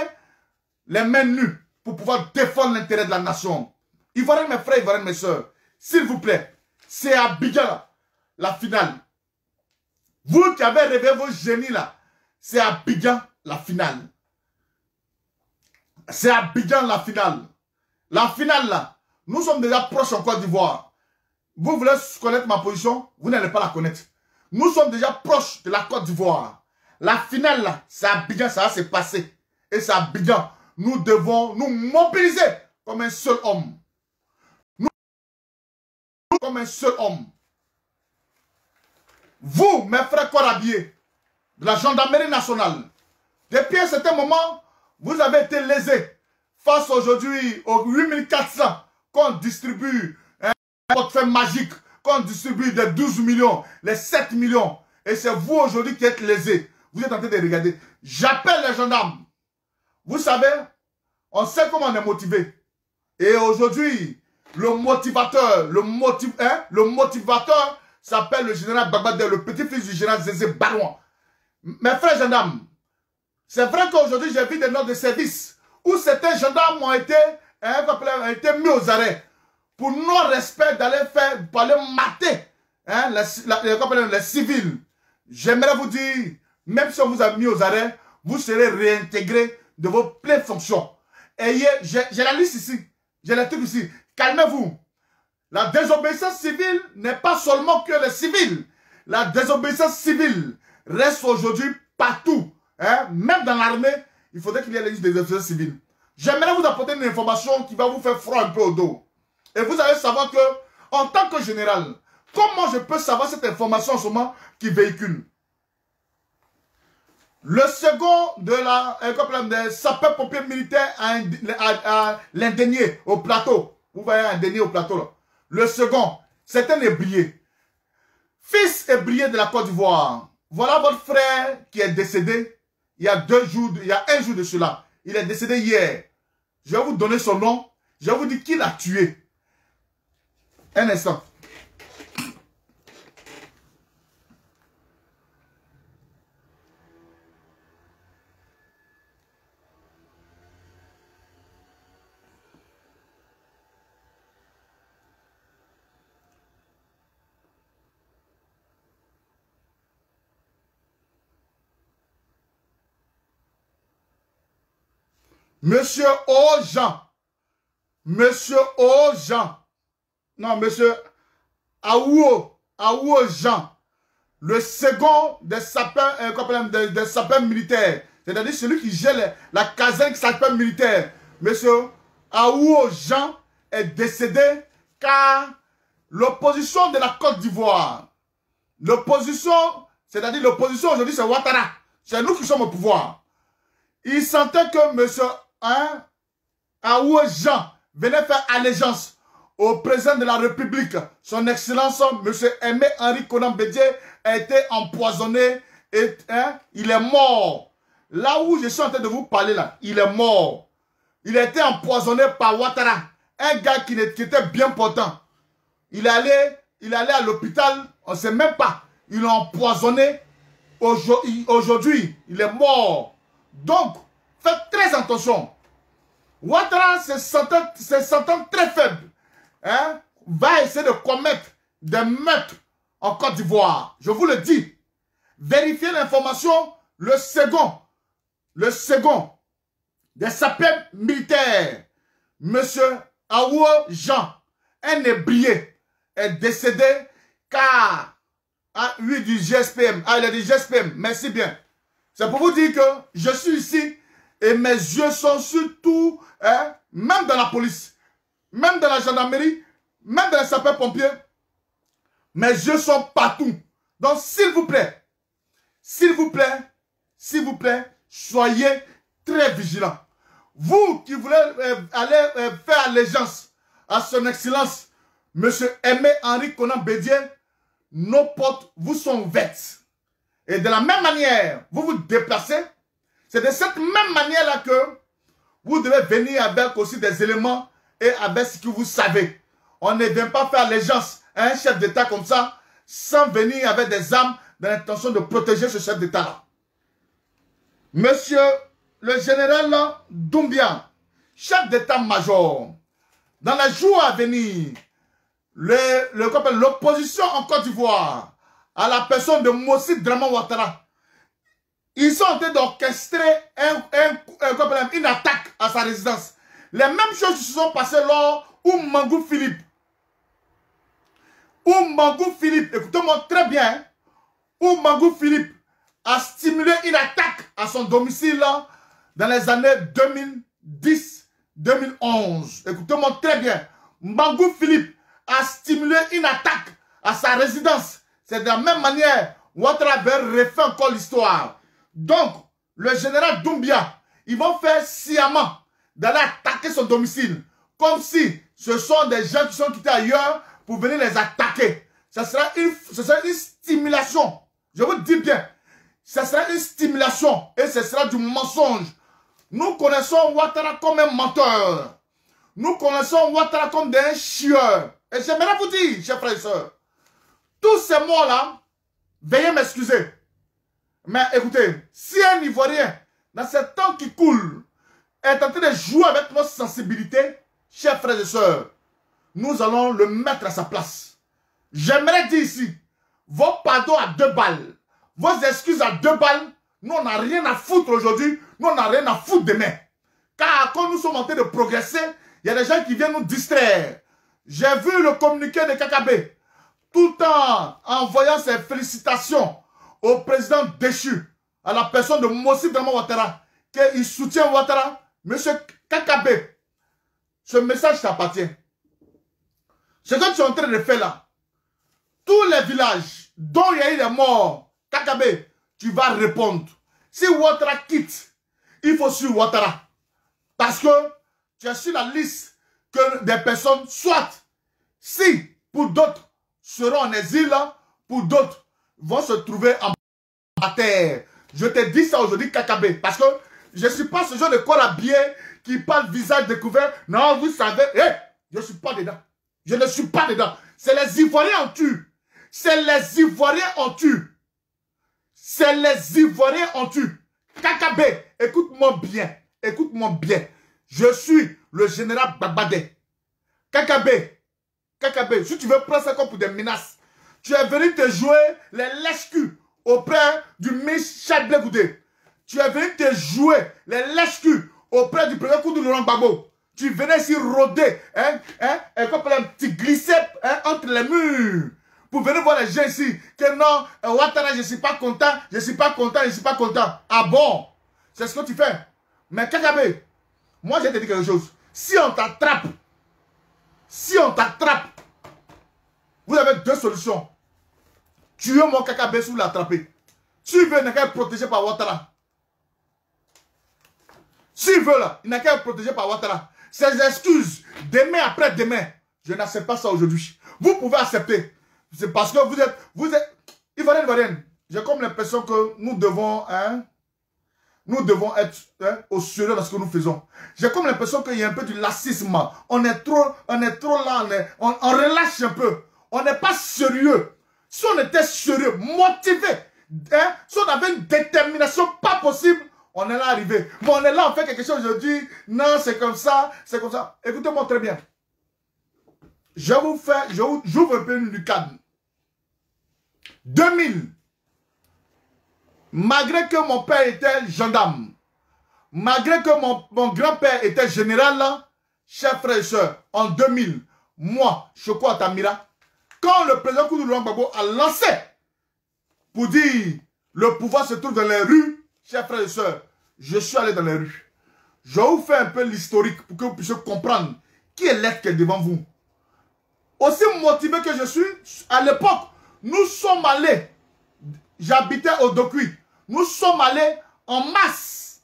D: les mains nues pour pouvoir défendre l'intérêt de la nation. Ivoiriens, mes frères, Ivoiriens, mes soeurs, s'il vous plaît, c'est à Abidjan, la finale. Vous qui avez rêvé vos génies là, c'est à Abidjan, la finale. C'est à Abidjan, la finale. La finale là, nous sommes déjà proches en Côte d'Ivoire. Vous voulez connaître ma position, vous n'allez pas la connaître. Nous sommes déjà proches de la Côte d'Ivoire. La finale là, c'est à Abidjan, ça va se passer. Et c'est à Abidjan. Nous devons nous mobiliser comme un seul homme. Nous comme un seul homme. Vous, mes frères corps habillés de la gendarmerie nationale, depuis un certain moment, vous avez été lésés face aujourd'hui aux 8400 qu'on distribue, un portefeuille magique, qu'on distribue des 12 millions, les 7 millions. Et c'est vous aujourd'hui qui êtes lésés. Vous êtes en train de regarder. J'appelle les gendarmes. Vous savez, on sait comment on est motivé. Et aujourd'hui, le motivateur s'appelle le général Babadé, le petit-fils du général Zézé Barouan. Mes frères gendarmes, c'est vrai qu'aujourd'hui, j'ai vu des notes de service où certains gendarmes ont été mis aux arrêts pour non-respect pour aller mater les civils. J'aimerais vous dire, même si on vous a mis aux arrêts, vous serez réintégrés de vos pleines fonctions. J'ai la liste ici, j'ai les trucs ici. Calmez-vous. La désobéissance civile n'est pas seulement que les civils. La désobéissance civile reste aujourd'hui partout. Même dans l'armée, il faudrait qu'il y ait la liste des désobéissances civiles. J'aimerais vous apporter une information qui va vous faire froid un peu au dos. Et vous allez savoir que, en tant que général, comment je peux savoir cette information en ce moment qui véhicule? Le second des sapeurs-pompiers militaires à l'Indénié, au plateau. Vous voyez Indénié au plateau là. Le second, c'est un ébrier. Fils ébrier de la Côte d'Ivoire. Voilà votre frère qui est décédé il y a un jour de cela. Il est décédé hier. Je vais vous donner son nom. Je vais vous dire qui l'a tué. Un instant. Monsieur Ojean. Monsieur Ojean. Non, monsieur Aouo Jean. Le second des sapeurs militaires. C'est-à-dire celui qui gère la caserne sapeurs militaire. Monsieur Aouo Jean est décédé car l'opposition de la Côte d'Ivoire. L'opposition, c'est-à-dire l'opposition aujourd'hui c'est Ouattara. C'est nous qui sommes au pouvoir. Il sentait que monsieur Aouo Jean venait faire allégeance au président de la République. Son Excellence, monsieur Aimé Henri Konan Bédié, a été empoisonné et il est mort. Là où je suis en train de vous parler là, il est mort. Il a été empoisonné par Ouattara, un gars qui était bien portant. Il est allé à l'hôpital, on ne sait même pas. Ils l'ont empoisonné. Aujourd'hui, il est mort. Donc, faites très attention. Ouattara, se sentant très faible, va essayer de commettre des meurtres en Côte d'Ivoire. Je vous le dis. Vérifiez l'information. Le second des sapeurs militaires, monsieur Aouo Jean, un ébrier, est décédé car, oui, du GSPM. Ah, il a dit GSPM, merci bien. C'est pour vous dire que je suis ici et mes yeux sont sur tout, même dans la police, même dans la gendarmerie, même dans les sapeurs-pompiers. Mes yeux sont partout. Donc, s'il vous plaît, soyez très vigilants. Vous qui voulez aller faire allégeance à son excellence, monsieur Aimé Henri Konan Bédié, nos portes vous sont ouvertes. Et de la même manière, vous vous déplacez. C'est de cette même manière-là que vous devez venir avec aussi des éléments et avec ce que vous savez. On ne vient pas faire allégeance à un chef d'État comme ça sans venir avec des armes dans l'intention de protéger ce chef d'État. Monsieur le général Doumbia, chef d'état-major, dans les jours à venir, l'opposition en Côte d'Ivoire, à la personne de Mossi Draman Ouattara, ils sont en train d'orchestrer une attaque à sa résidence. Les mêmes choses se sont passées lors où Mangou Philippe, écoutez-moi très bien, où Mangou Philippe a stimulé une attaque à son domicile dans les années 2010-2011. Écoutez-moi très bien. Mangou Philippe a stimulé une attaque à sa résidence. C'est de la même manière Ouattara avait refait encore l'histoire. Donc, le général Doumbia, ils vont faire sciemment d'aller attaquer son domicile. Comme si ce sont des gens qui sont quittés ailleurs pour venir les attaquer. Ce sera une stimulation. Je vous dis bien. Ce sera une stimulation et ce sera du mensonge. Nous connaissons Ouattara comme un menteur. Nous connaissons Ouattara comme des chieurs. Et j'aimerais vous dire, chers frères et sœurs, tous ces mots-là, veuillez m'excuser. Mais écoutez, si un Ivoirien, dans ce temps qui coule, est en train de jouer avec notre sensibilité, chers frères et sœurs, nous allons le mettre à sa place. J'aimerais dire ici, vos pardons à 2 balles, vos excuses à 2 balles, nous on n'a rien à foutre aujourd'hui, nous on n'a rien à foutre demain. Car quand nous sommes en train de progresser, il y a des gens qui viennent nous distraire. J'ai vu le communiqué de KKB, tout en envoyant ses félicitations au président déchu, à la personne de Mossi Draman Ouattara, qu'il soutient Ouattara. Monsieur KKB, ce message t'appartient. Ce que tu es en train de faire là, tous les villages dont il y a eu des morts, KKB, tu vas répondre. Si Ouattara quitte, il faut suivre Ouattara. Parce que tu es sur la liste que des personnes, soit, si pour d'autres seront en exil, pour d'autres vont se trouver en terre. Je te dis ça aujourd'hui, KKB, parce que je ne suis pas ce genre de corps habillé qui parle visage découvert. Non, vous savez, je ne suis pas dedans. Je ne suis pas dedans. C'est les Ivoiriens en tue. C'est les Ivoiriens en tue. C'est les Ivoiriens en tue. KKB, écoute-moi bien. Écoute-moi bien. Je suis le général Babadé. KKB, si tu veux prendre ça comme pour des menaces, tu es venu te jouer les lèches-culs auprès du ministre Chadblé Goudé. Tu es venu te jouer les lèches-culs auprès du premier coup de Laurent Gbagbo. Tu venais ici rôder, comme un petit glissé entre les murs. Pour venir voir les gens ici, que non, Ouattara, je ne suis pas content, je ne suis pas content, je ne suis pas content. Ah bon? C'est ce que tu fais. Mais KKB, moi je te dis quelque chose. Si on t'attrape, vous avez 2 solutions. Tuer mon KKB ou l'attraper. Si il veut, il n'a qu'à être protégé par Ouattara. S'il veut là, il n'a qu'à être protégé par Ouattara. Ses excuses, demain après demain, je n'accepte pas ça aujourd'hui. Vous pouvez accepter. C'est parce que vous êtes, Ivoirienne. J'ai comme l'impression que nous devons être au sérieux dans ce que nous faisons. J'ai comme l'impression qu'il y a un peu du lacisme. On est trop là, on relâche un peu. On n'est pas sérieux. Si on était sérieux, motivé, si on avait une détermination pas possible, on est là arrivé. Mais on est là, on fait quelque chose, je dis, non, c'est comme ça, c'est comme ça. Écoutez-moi très bien. J'ouvre un peu une lucane. 2000. Malgré que mon père était gendarme, malgré que mon grand-père était général, là, chers frères et sœurs, en 2000, moi, Choko Atamira, quand le président Koudou Laurent Gbagbo a lancé pour dire le pouvoir se trouve dans les rues, chers frères et sœurs, je suis allé dans les rues. Je vais vous faire un peu l'historique pour que vous puissiez comprendre qui est l'être qui est devant vous. Aussi motivé que je suis, à l'époque, nous sommes allés, j'habitais au Dokui, nous sommes allés en masse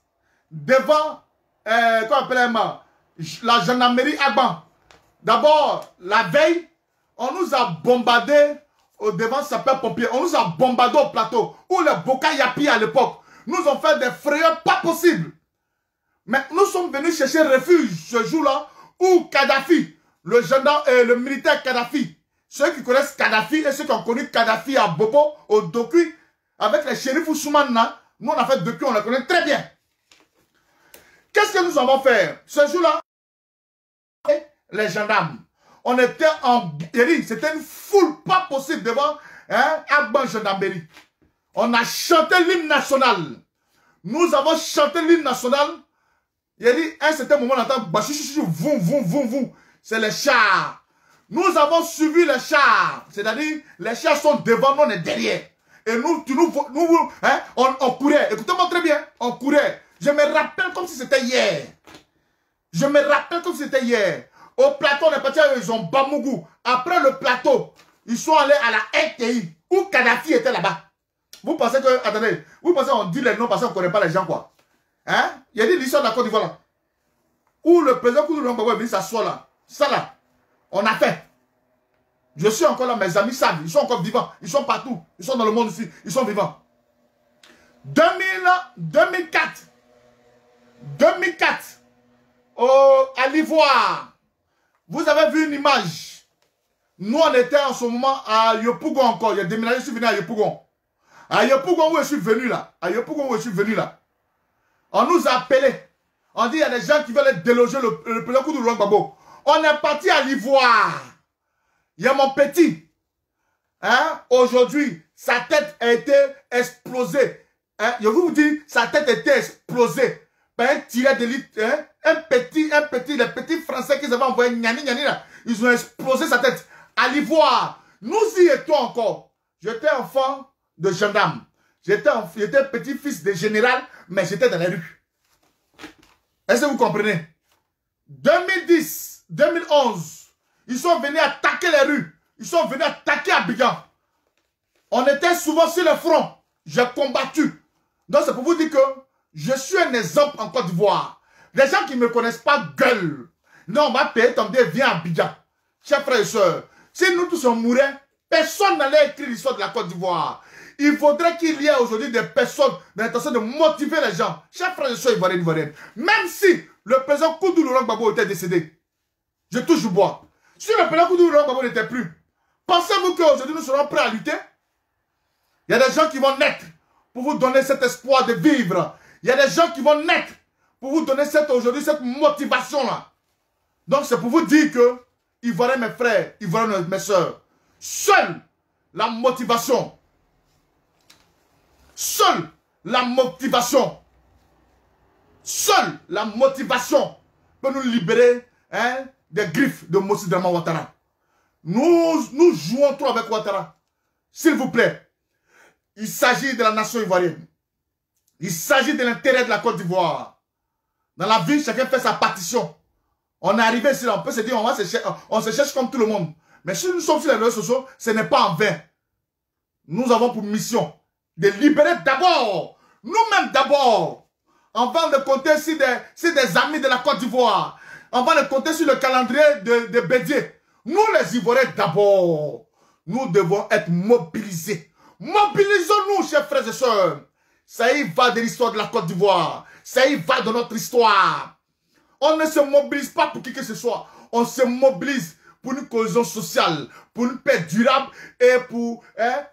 D: devant, la gendarmerie Agban. D'abord, la veille, on nous a bombardé devant sapeurs-pompiers, on nous a bombardé au plateau, où les Boka Yapi à l'époque nous ont fait des frayeurs pas possibles. Mais nous sommes venus chercher refuge ce jour-là, où Kadhafi, le gendarme et le militaire Kadhafi, Ceux qui connaissent Kadhafi et ceux qui ont connu Kadhafi à Bobo, au Doku, avec les shérifs Ousmane, nous on a fait Doku, on les connaît très bien. Qu'est-ce que nous avons fait? Ce jour-là, les gendarmes, on était en... C'était une foule pas possible devant Agban Gendarmerie. On a chanté l'hymne national. Nous avons chanté l'hymne national. Il a dit, à un certain moment, on entend voum, voum, voum, voum. C'est les chars. Nous avons suivi les chars. C'est-à-dire, les chars sont devant nous, on est derrière. Et nous on courait. Écoutez-moi très bien, on courait. Je me rappelle comme si c'était hier. Je me rappelle comme si c'était hier. Au plateau, on est parti, ils ont Bamougou. Après le plateau, ils sont allés à la RTI, où Kadhafi était là-bas. Vous pensez que, attendez, vous pensez qu'on dit les noms parce qu'on ne connaît pas les gens, quoi. Hein? Il y a dit l'histoire de la Côte d'Ivoire là. Où le président Koudou Gbagbo est venu s'asseoir là. Ça là, on a fait. Je suis encore là, mes amis savent, ils sont encore vivants. Ils sont partout, ils sont dans le monde ici, ils sont vivants. 2004, à l'Ivoire, vous avez vu une image. Nous, on était en ce moment à Yopougon encore. Il y a déménagé, je suis venu à Yopougon. À Yopougon où je suis venu là. À Yopougon où je suis venu là. On nous a appelés. On dit il y a des gens qui veulent déloger le président Koudou Gbagbo. On est parti à l'Ivoire. Il y a mon petit. Hein? Aujourd'hui, sa tête a été explosée. Hein? Je vous dis, sa tête a été explosée par un tireur d'élite. Hein? Les petits Français qu'ils avaient envoyé, là, ils ont explosé sa tête. À l'Ivoire, nous y étions encore. J'étais enfant de gendarme. J'étais petit-fils de général, mais j'étais dans les rues. Est-ce que vous comprenez? 2010, 2011, ils sont venus attaquer les rues. Ils sont venus attaquer Abidjan. On était souvent sur le front. J'ai combattu. Donc c'est pour vous dire que je suis un exemple en Côte d'Ivoire. Les gens qui ne me connaissent pas gueulent. Non, on va payer ton dé, viens à Abidjan. Chers frères et sœurs, si nous tous on mourait, personne n'allait écrire l'histoire de la Côte d'Ivoire. Il faudrait qu'il y ait aujourd'hui des personnes dans l'intention de motiver les gens. Chers frères et sœurs ivoiriennes, même si le président Koudou Gbagbo était décédé, je touche du bois. Si le président Koudou Gbagbo n'était plus, pensez-vous qu'aujourd'hui nous serons prêts à lutter? Il y a des gens qui vont naître pour vous donner cet espoir de vivre. Il y a des gens qui vont naître pour vous donner aujourd'hui cette motivation-là. Donc c'est pour vous dire que, Ivoiriens mes frères, Ivoiriens mes soeurs, seule la motivation peut nous libérer des griffes de Mossi Draman Ouattara. Nous jouons trop avec Ouattara. S'il vous plaît, il s'agit de la nation ivoirienne. Il s'agit de l'intérêt de la Côte d'Ivoire. Dans la vie, chacun fait sa partition. On est arrivé ici, là, on peut se dire, on se cherche comme tout le monde. Mais si nous sommes sur les réseaux sociaux, ce n'est pas en vain. Nous avons pour mission de libérer d'abord, nous-mêmes d'abord, avant de compter sur des amis de la Côte d'Ivoire, avant de compter sur le calendrier de Bédier. Nous les Ivoiriens d'abord, nous devons être mobilisés. Mobilisons-nous, chers frères et sœurs. Ça y va de l'histoire de la Côte d'Ivoire. Ça y va de notre histoire. On ne se mobilise pas pour qui que ce soit. On se mobilise pour une cohésion sociale, pour une paix durable et pour,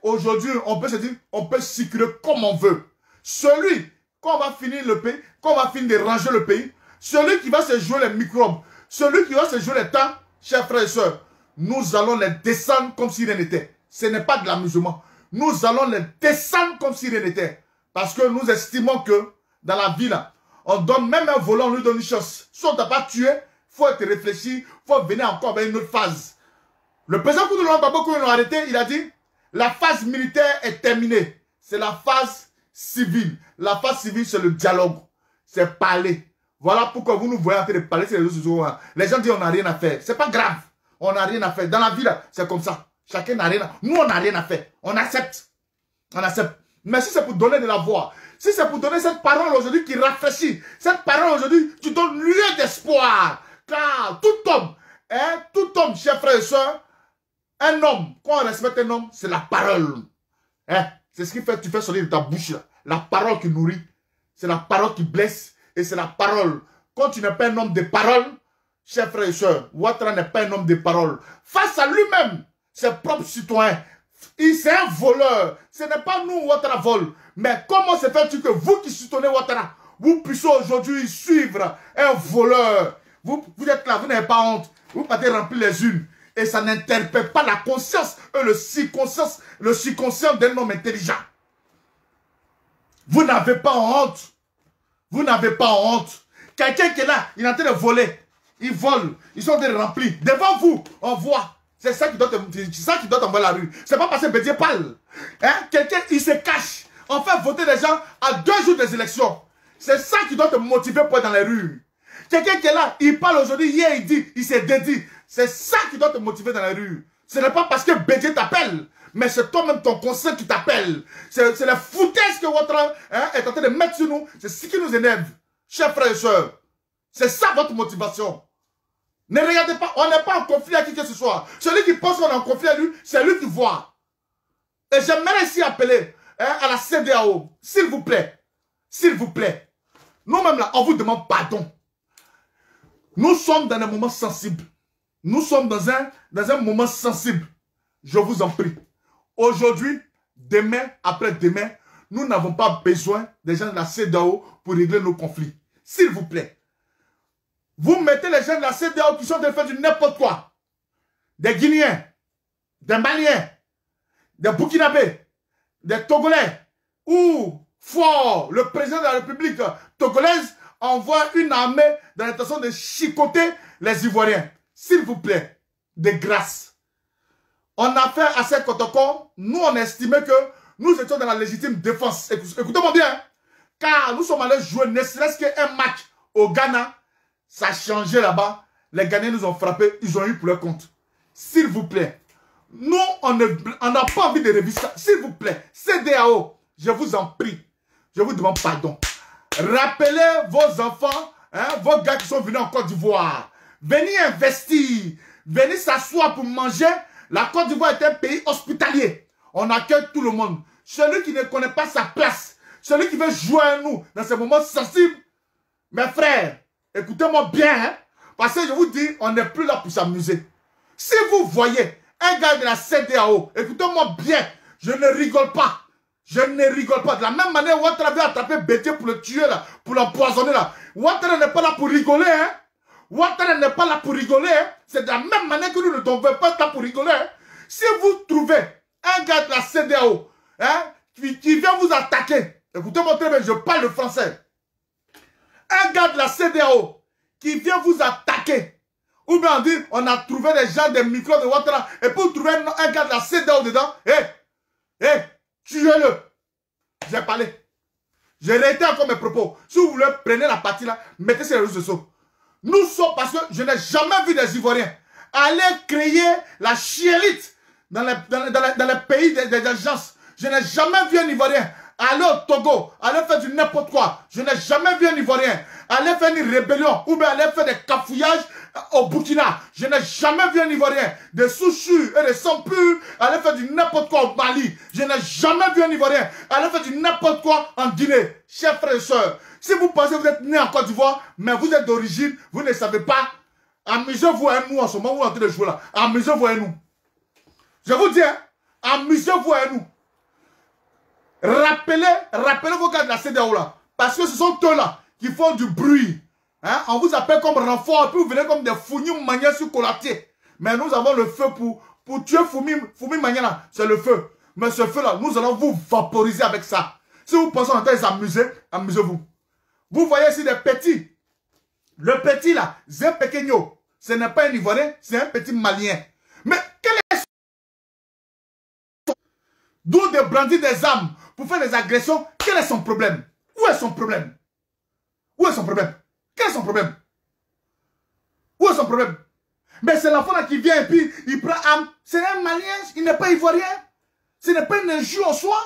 D: aujourd'hui, on peut se dire, on peut circuler comme on veut. Celui, quand on va finir le pays, quand on va finir de ranger le pays, celui qui va se jouer les microbes, celui qui va se jouer les temps, chers frères et sœurs, nous allons les descendre comme si rien n'était. Ce n'est pas de l'amusement. Nous allons les descendre comme si rien n'était. Parce que nous estimons que, dans la vie là, on donne même un volant, on lui donne une chance. Si on ne t'a pas tué, il faut être réfléchi, il faut venir encore avec une autre phase. Le président Koudou Gbagbo, quand ils l'ont arrêté, il a dit, la phase militaire est terminée. C'est la phase civile. La phase civile, c'est le dialogue. C'est parler. Voilà pourquoi vous nous voyez en train de parler sur les réseaux sociaux. Les gens disent, on n'a rien à faire. C'est pas grave. On n'a rien à faire. Dans la vie, là, c'est comme ça. Chacun n'a rien à faire. Nous, on n'a rien à faire. On accepte. On accepte. Mais si c'est pour donner de la voix, si c'est pour donner cette parole aujourd'hui qui rafraîchit, cette parole aujourd'hui, tu donnes lueur d'espoir. Car tout homme, chers frères et sœurs, un homme, quand on respecte un homme, c'est la parole. C'est ce qui fait que tu fais sortir de ta bouche. Là. La parole qui nourrit, c'est la parole qui blesse, et c'est la parole. Quand tu n'es pas un homme de parole, chers frères et sœurs, Ouattara n'est pas un homme de parole. Face à lui-même, ses propres citoyens. C'est un voleur. Ce n'est pas nous, Ouattara vole. Mais comment se fait-il que vous qui soutenez Ouattara, vous puissiez aujourd'hui suivre un voleur? Vous êtes là, vous n'avez pas honte. Vous partez remplir les unes. Et ça n'interpelle pas la conscience et le subconscient d'un homme intelligent. Vous n'avez pas honte. Vous n'avez pas honte. Quelqu'un qui est là, il est en train de voler. Il vole. Ils sont en train de remplir. Devant vous, on voit. C'est ça qui doit t'envoyer la rue. C'est pas parce que Bédié parle. Hein? Quelqu'un, il se cache. On fait voter les gens à 2 jours des élections. C'est ça qui doit te motiver pour être dans les rues. Quelqu'un qui est là, il parle aujourd'hui, hier il dit, il s'est dédié. C'est ça qui doit te motiver dans les rues. Ce n'est pas parce que Bédié t'appelle, mais c'est toi-même ton conseil qui t'appelle. C'est la foutaise que Ouattara est en train de mettre sur nous. C'est ce qui nous énerve, chers frères et sœurs. C'est ça votre motivation. Ne regardez pas, on n'est pas en conflit avec qui que ce soit. Celui qui pense qu'on est en conflit avec lui, c'est lui qui voit. Et j'aimerais ici appeler à la CEDEAO, s'il vous plaît. S'il vous plaît. Nous-mêmes là, on vous demande pardon. Nous sommes dans un moment sensible. Nous sommes dans un moment sensible. Je vous en prie. Aujourd'hui, demain, après-demain, nous n'avons pas besoin des gens de la CEDEAO pour régler nos conflits. S'il vous plaît. Vous mettez les gens de la CEDEAO qui sont en train de faire du n'importe quoi. Des Guinéens, des Maliens, des Burkinabés, des Togolais. Ou fort, le président de la République togolaise envoie une armée dans l'intention de chicoter les Ivoiriens. S'il vous plaît, de grâce. On a fait à ces protocoles, nous on estimait que nous étions dans la légitime défense. Écoutez-moi bien, car nous sommes allés jouer ne serait-ce qu'un match au Ghana. Ça a changé là-bas. Les Ghanéens nous ont frappés. Ils ont eu pour leur compte. S'il vous plaît. Nous, on n'a pas envie de réviser ça. S'il vous plaît. CEDEAO, je vous en prie. Je vous demande pardon. Rappelez vos enfants, vos gars qui sont venus en Côte d'Ivoire. Venez investir. Venez s'asseoir pour manger. La Côte d'Ivoire est un pays hospitalier. On accueille tout le monde. Celui qui ne connaît pas sa place. Celui qui veut jouer à nous dans ces moments sensibles. Mes frères. Écoutez-moi bien, parce que je vous dis, on n'est plus là pour s'amuser. Si vous voyez un gars de la CEDEAO, écoutez-moi bien, je ne rigole pas. Je ne rigole pas. De la même manière, Ouattara avait attrapé Bédié pour le tuer, là, pour l'empoisonner. Ouattara n'est pas là pour rigoler. Hein. Ouattara n'est pas là pour rigoler. Hein. C'est de la même manière que nous ne devons pas être là pour rigoler. Hein. Si vous trouvez un gars de la CEDEAO qui vient vous attaquer, écoutez-moi très bien, je parle le français. Un gars de la CEDEAO qui vient vous attaquer. Ou bien on dit, on a trouvé des gens, des micros de Ouattara. Et pour trouver un gars de la CEDEAO dedans, tuez-le. J'ai parlé. J'ai réitéré encore mes propos. Si vous voulez, prenez la partie là, mettez sur les réseaux sociaux. Nous sommes, parce que je n'ai jamais vu des Ivoiriens aller créer la chiérite dans les pays des agences. Je n'ai jamais vu un Ivoirien aller au Togo, aller faire du n'importe quoi. Je n'ai jamais vu un Ivoirien aller faire une rébellion ou bien aller faire des cafouillages au Burkina. Je n'ai jamais vu un Ivoirien de souchus et de sang pur aller faire du n'importe quoi au Mali. Je n'ai jamais vu un Ivoirien aller faire du n'importe quoi en Guinée. Chers frères et sœurs, si vous pensez que vous êtes né en Côte d'Ivoire, mais vous êtes d'origine, vous ne savez pas, amusez-vous à nous en ce moment où vous êtes en train de jouer là. Amusez-vous à nous. Je vous dis, amusez-vous à nous. Rappelez vos gars de la CEDEAO là. Parce que ce sont eux là qui font du bruit. Hein? On vous appelle comme renfort. Et puis vous venez comme des Fougnou Magna sur Colatier. Mais nous avons le feu pour tuer Foumi Magna là. C'est le feu. Mais ce feu là, nous allons vous vaporiser avec ça. Si vous pensez en train de s'amuser, amusez-vous. Vous voyez ici des petits. Le petit là, Zé Pequeño. Ce n'est pas un Ivoirien, c'est un petit Malien. Mais quel est d'où de brandir des armes pour faire des agressions? Quel est son problème? Où est son problème? Où est son problème? Quel est son problème? Où est son problème? Mais c'est l'enfant là qui vient et puis il prend arme. C'est un Malien, il n'est pas Ivoirien. Ce n'est pas une injure en soi.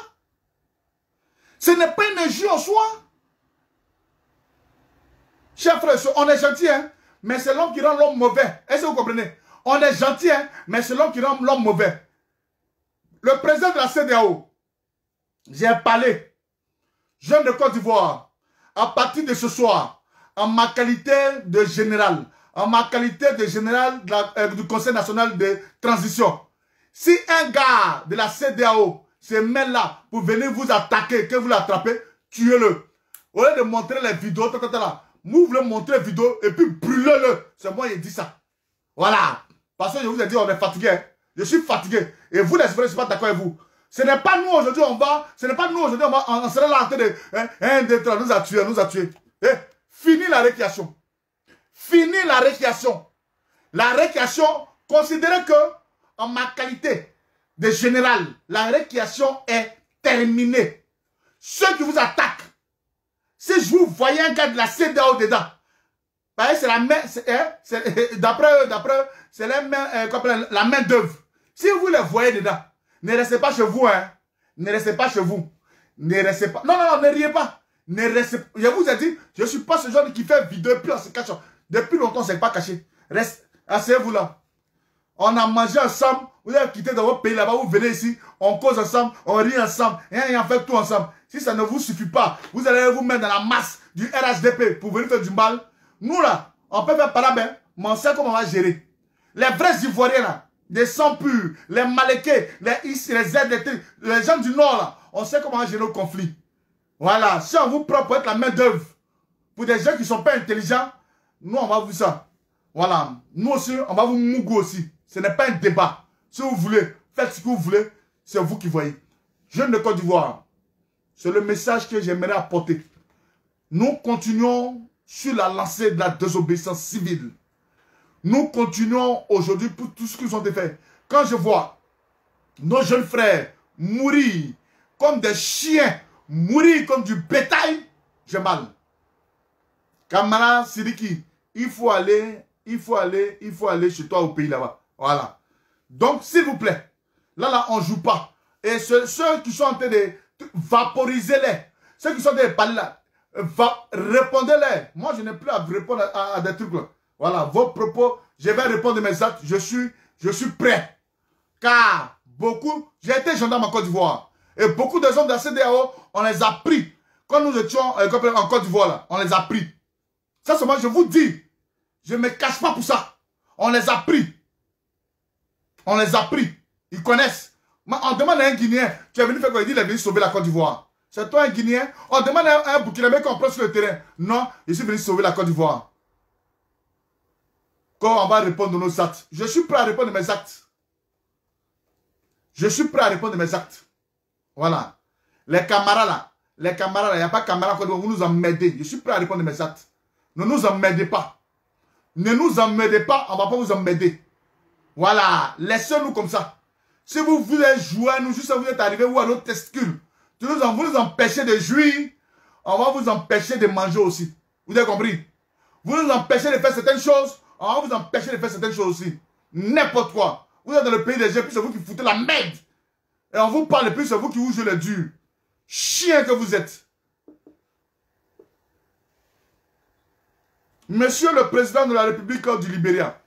D: Ce n'est pas une injure en soi. Chers frères, on est gentil, hein, mais c'est l'homme qui rend l'homme mauvais. Est-ce que vous comprenez? On est gentil, hein, mais c'est l'homme qui rend l'homme mauvais. Le président de la CEDEAO, j'ai parlé, jeune de Côte d'Ivoire, à partir de ce soir, en ma qualité de général, en ma qualité de général du Conseil national de transition, Si un gars de la CEDEAO se met là pour venir vous attaquer, que vous l'attrapez, tuez-le. Au lieu de montrer les vidéos, vous voulez montrer les vidéos et puis brûlez-le. C'est moi qui ai dit ça. Voilà. Parce que je vous ai dit, on est fatigué. Hein. Je suis fatigué. Et vous, les frères, je ne suis pas d'accord avec vous. Ce n'est pas nous aujourd'hui, on sera là en train de... Un des trois nous a tués, Eh, fini la récréation. Fini la récréation. La récréation, considérez que, en ma qualité de général, la récréation est terminée. Ceux qui vous attaquent, si je vous voyais un gars de la CEDEAO dedans, c'est la main, d'après eux, c'est la main d'œuvre. Si vous les voyez dedans, ne restez pas chez vous, hein. Ne restez pas chez vous. Ne restez pas. Non, ne riez pas. Ne restez. Je vous ai dit, je ne suis pas ce genre qui fait vidéo puis on se cache. Depuis longtemps, on ne s'est pas caché. Reste, asseyez-vous là. On a mangé ensemble. Vous avez quitté dans votre pays là-bas, vous venez ici, on cause ensemble, on rit ensemble, et on fait tout ensemble. Si ça ne vous suffit pas, vous allez vous mettre dans la masse du RHDP pour venir faire du mal. Nous là, on peut faire par là, mais on sait comment on va gérer. Les vrais Ivoiriens là, des sangs purs, les Malekés, les ZDT, les gens du Nord là, on sait comment gérer le conflit. Voilà, si on vous prend pour être la main d'œuvre, pour des gens qui ne sont pas intelligents, nous on va vous ça. Voilà, nous aussi, on va vous mougou aussi. Ce n'est pas un débat. Si vous voulez, faites ce que vous voulez, c'est vous qui voyez. Jeunes de Côte d'Ivoire, c'est le message que j'aimerais apporter. Nous continuons sur la lancée de la désobéissance civile. Nous continuons aujourd'hui pour tout ce qu'ils ont fait. Quand je vois nos jeunes frères mourir comme des chiens, mourir comme du bétail, j'ai mal. Kamara Sidiki, il faut aller chez toi au pays là-bas. Voilà. Donc, s'il vous plaît, là, on ne joue pas. Et ceux qui sont en train de vaporiser les, ceux qui sont en train de parler là, répondez-les. Moi, je n'ai plus à répondre à des trucs là. Voilà, vos propos, je vais répondre de mes actes. Je suis prêt. Car beaucoup, j'ai été gendarme en Côte d'Ivoire. Et beaucoup de gens de la CEDEAO, on les a pris. Quand nous étions en Côte d'Ivoire, là, on les a pris. Ça, c'est moi, je vous dis. Je ne me cache pas pour ça. On les a pris. On les a pris. Ils connaissent. On demande à un Guinéen, tu es venu faire quoi? Il dit, il est venu sauver la Côte d'Ivoire. C'est toi un Guinéen? On demande à un Burkinabé qu'on prend sur le terrain. Non, je suis venu sauver la Côte d'Ivoire. Quand on va répondre de nos actes. Je suis prêt à répondre de mes actes. Je suis prêt à répondre de mes actes. Voilà. Les camarades là, il n'y a pas de camarades Côte d'Ivoire, vous nous emmerdez. Je suis prêt à répondre de mes actes. Ne nous emmerdez pas. Ne nous emmerdez pas, on ne va pas vous emmerder. Voilà, laissez-nous comme ça. Si vous voulez jouer à nous, juste vous êtes arrivé ou à notre testicule, vous nous empêchez de jouir, on va vous empêcher de manger aussi. Vous avez compris? Vous nous empêchez de faire certaines choses, on va vous empêcher de faire certaines choses aussi. N'importe quoi. Vous êtes dans le pays des gens, puis c'est vous qui foutez la merde. Et on vous parle, puis c'est vous qui vous jouez le dur. Chien que vous êtes. Monsieur le président de la République du Libéria,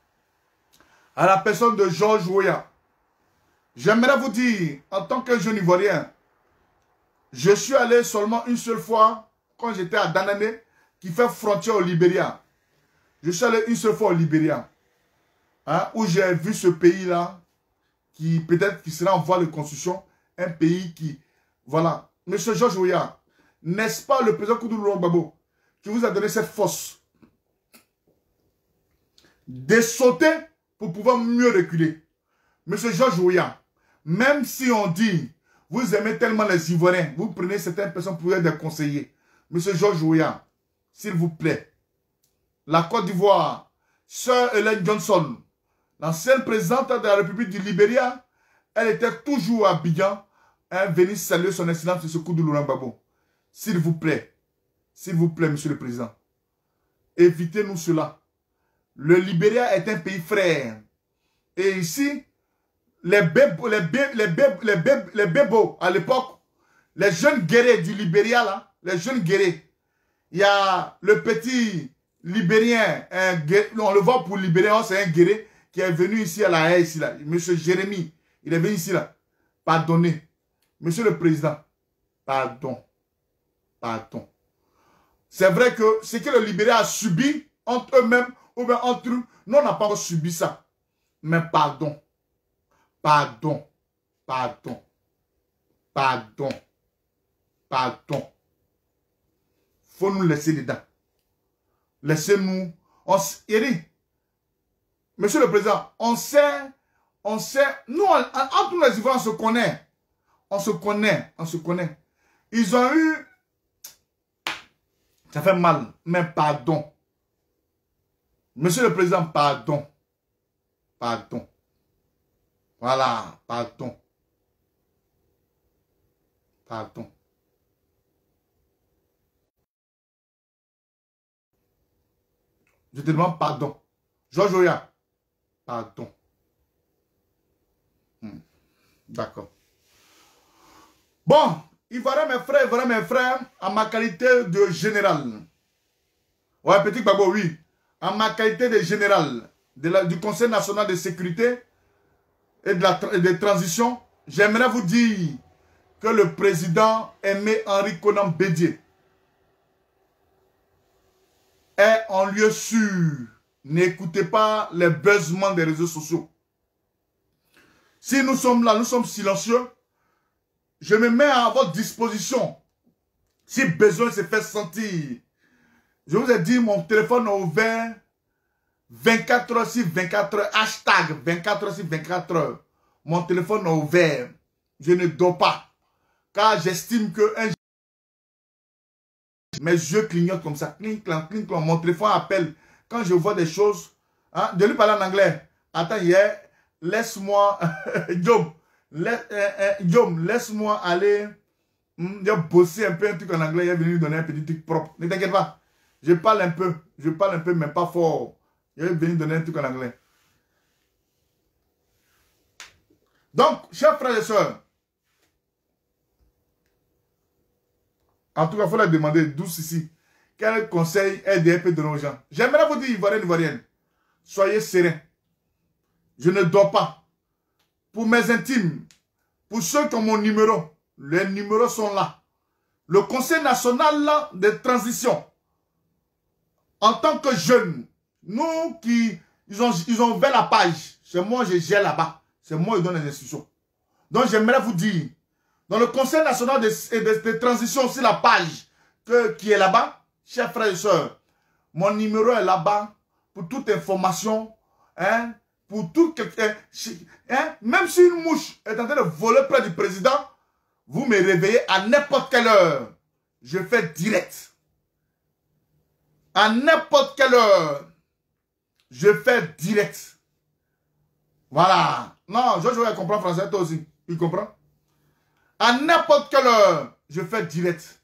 D: à la personne de George Weah, j'aimerais vous dire, en tant que jeune Ivoirien, je suis allé seulement une seule fois, quand j'étais à Danané, qui fait frontière au Libéria. Je suis allé une seule fois au Libéria, hein, où j'ai vu ce pays-là, qui peut-être qui sera en voie de construction, un pays qui, voilà. Monsieur George Weah, n'est-ce pas le président Koudoulou Gbagbo qui vous a donné cette force de sauter pour pouvoir mieux reculer? Monsieur George Weah, même si on dit, vous aimez tellement les Ivoiriens, vous prenez certaines personnes pour être des conseillers. Monsieur George Weah, s'il vous plaît, la Côte d'Ivoire, Sir Ellen Johnson, l'ancienne présidente de la République du Libéria, elle était toujours à Abidjan, elle venait saluer son excellence de ce coup de Laurent Gbagbo. S'il vous plaît, monsieur le président, évitez-nous cela. Le Libéria est un pays frère. Et ici, les bébos à l'époque, les jeunes guerriers du Libéria, là, les jeunes guerriers, il y a le petit Libérien, on le voit pour Libérien, c'est un guerrier qui est venu ici à la haie, ici, là. Monsieur Jérémy, il est venu ici, là. Pardonnez. Monsieur le président, pardon. Pardon. C'est vrai que ce que le Libéria a subi entre eux-mêmes, ou bien entre eux, nous, on n'a pas subi ça. Mais pardon. Pardon. Pardon. Pardon. Pardon. Faut nous laisser dedans. Laissez-nous. Monsieur le Président, on sait, nous, entre nous les Ivoiriens, on se connaît. On se connaît, on se connaît. Ils ont eu, ça fait mal, mais pardon. Monsieur le Président, pardon. Pardon. Voilà, pardon. Pardon. Je te demande pardon. Georges Oya, pardon. D'accord. Bon, Ivoiriens mes frères, en ma qualité de général. Ouais, petit Babo, oui. En ma qualité de général du Conseil national de sécurité et de transition, j'aimerais vous dire que le président Aimé Henri Konan Bédié est en lieu sûr. N'écoutez pas les besoins des réseaux sociaux. Si nous sommes là, nous sommes silencieux, je me mets à votre disposition. Si besoin se fait sentir. Je vous ai dit, mon téléphone est ouvert 24 heures sur 24 heures. Hashtag 24 heures sur 24 heures. Mon téléphone est ouvert. Je ne dors pas. Car j'estime que mes yeux clignotent comme ça. Cling, clang, cling, clang. Mon téléphone appelle. Quand je vois des choses. Hein, je lui parle en anglais. Attends, hier, laisse-moi. Jom, laisse-moi aller. Bosser un peu un truc en anglais. Il est venu lui donner un petit truc propre. Ne t'inquiète pas. Je parle un peu, mais pas fort. Il est venu donner un truc en anglais. Donc, chers frères et sœurs, en tout cas, il faut leur demander d'où ici. Quel conseil RDP donne aux gens? J'aimerais vous dire, Ivoiriens, Ivoiriennes, soyez sereins. Je ne dors pas. Pour mes intimes, pour ceux qui ont mon numéro, les numéros sont là. Le Conseil national de transition, en tant que jeunes, nous qui, ils ont ouvert la page. C'est moi, je gère là-bas. C'est moi qui donne les instructions. Donc, j'aimerais vous dire, dans le Conseil national de transition, c'est la page qui est là-bas, chers frères et sœurs, mon numéro est là-bas pour toute information, hein, pour tout, hein, même si une mouche est en train de voler près du président, vous me réveillez à n'importe quelle heure. Je fais direct. À n'importe quelle heure, je fais direct. Voilà. Non, je vais comprendre français, toi aussi. Tu comprends? À n'importe quelle heure, je fais direct.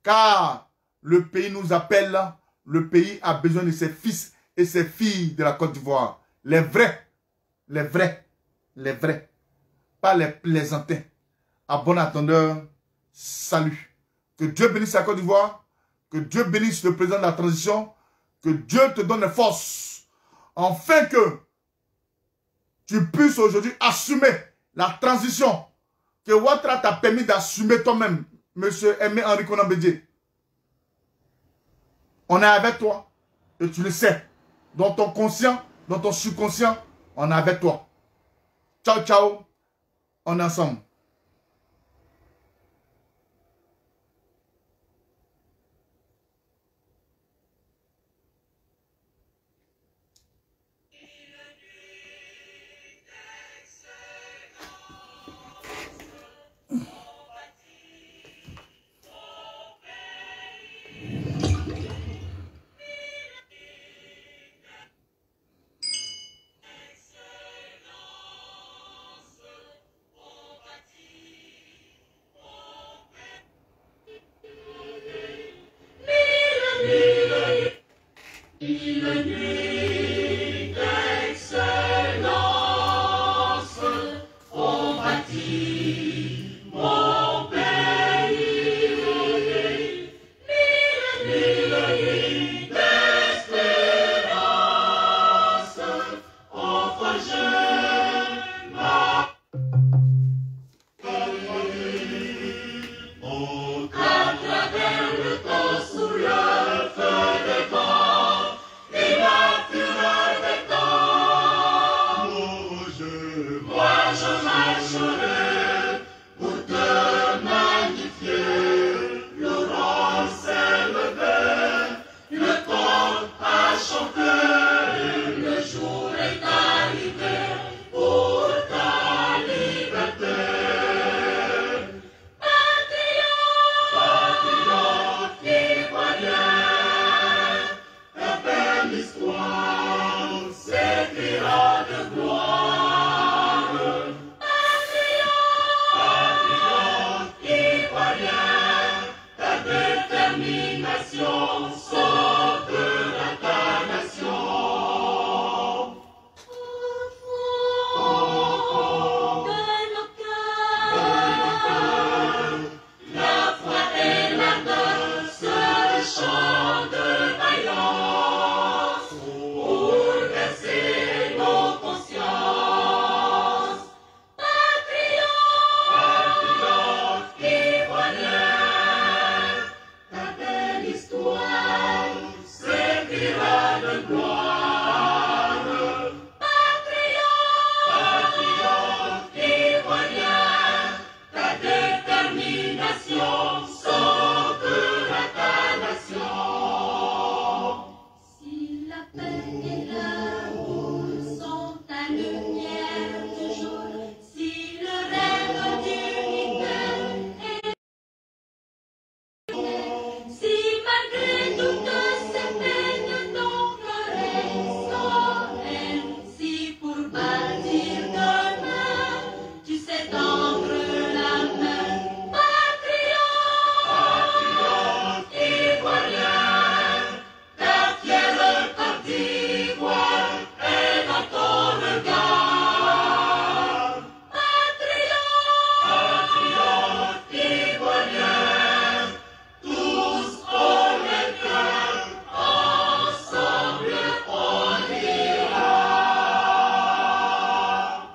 D: Car le pays nous appelle, le pays a besoin de ses fils et ses filles de la Côte d'Ivoire. Les vrais, les vrais, les vrais. Pas les plaisantins. À bon attendeur, salut. Que Dieu bénisse la Côte d'Ivoire. Que Dieu bénisse le président de la transition. Que Dieu te donne les forces. Afin que tu puisses aujourd'hui assumer la transition que Ouattara t'a permis d'assumer toi-même, monsieur Aimé Henri Konan Bédié. On est avec toi. Et tu le sais. Dans ton conscient, dans ton subconscient, on est avec toi. Ciao, ciao. On est ensemble.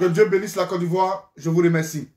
D: Que Dieu bénisse la Côte d'Ivoire. Je vous remercie.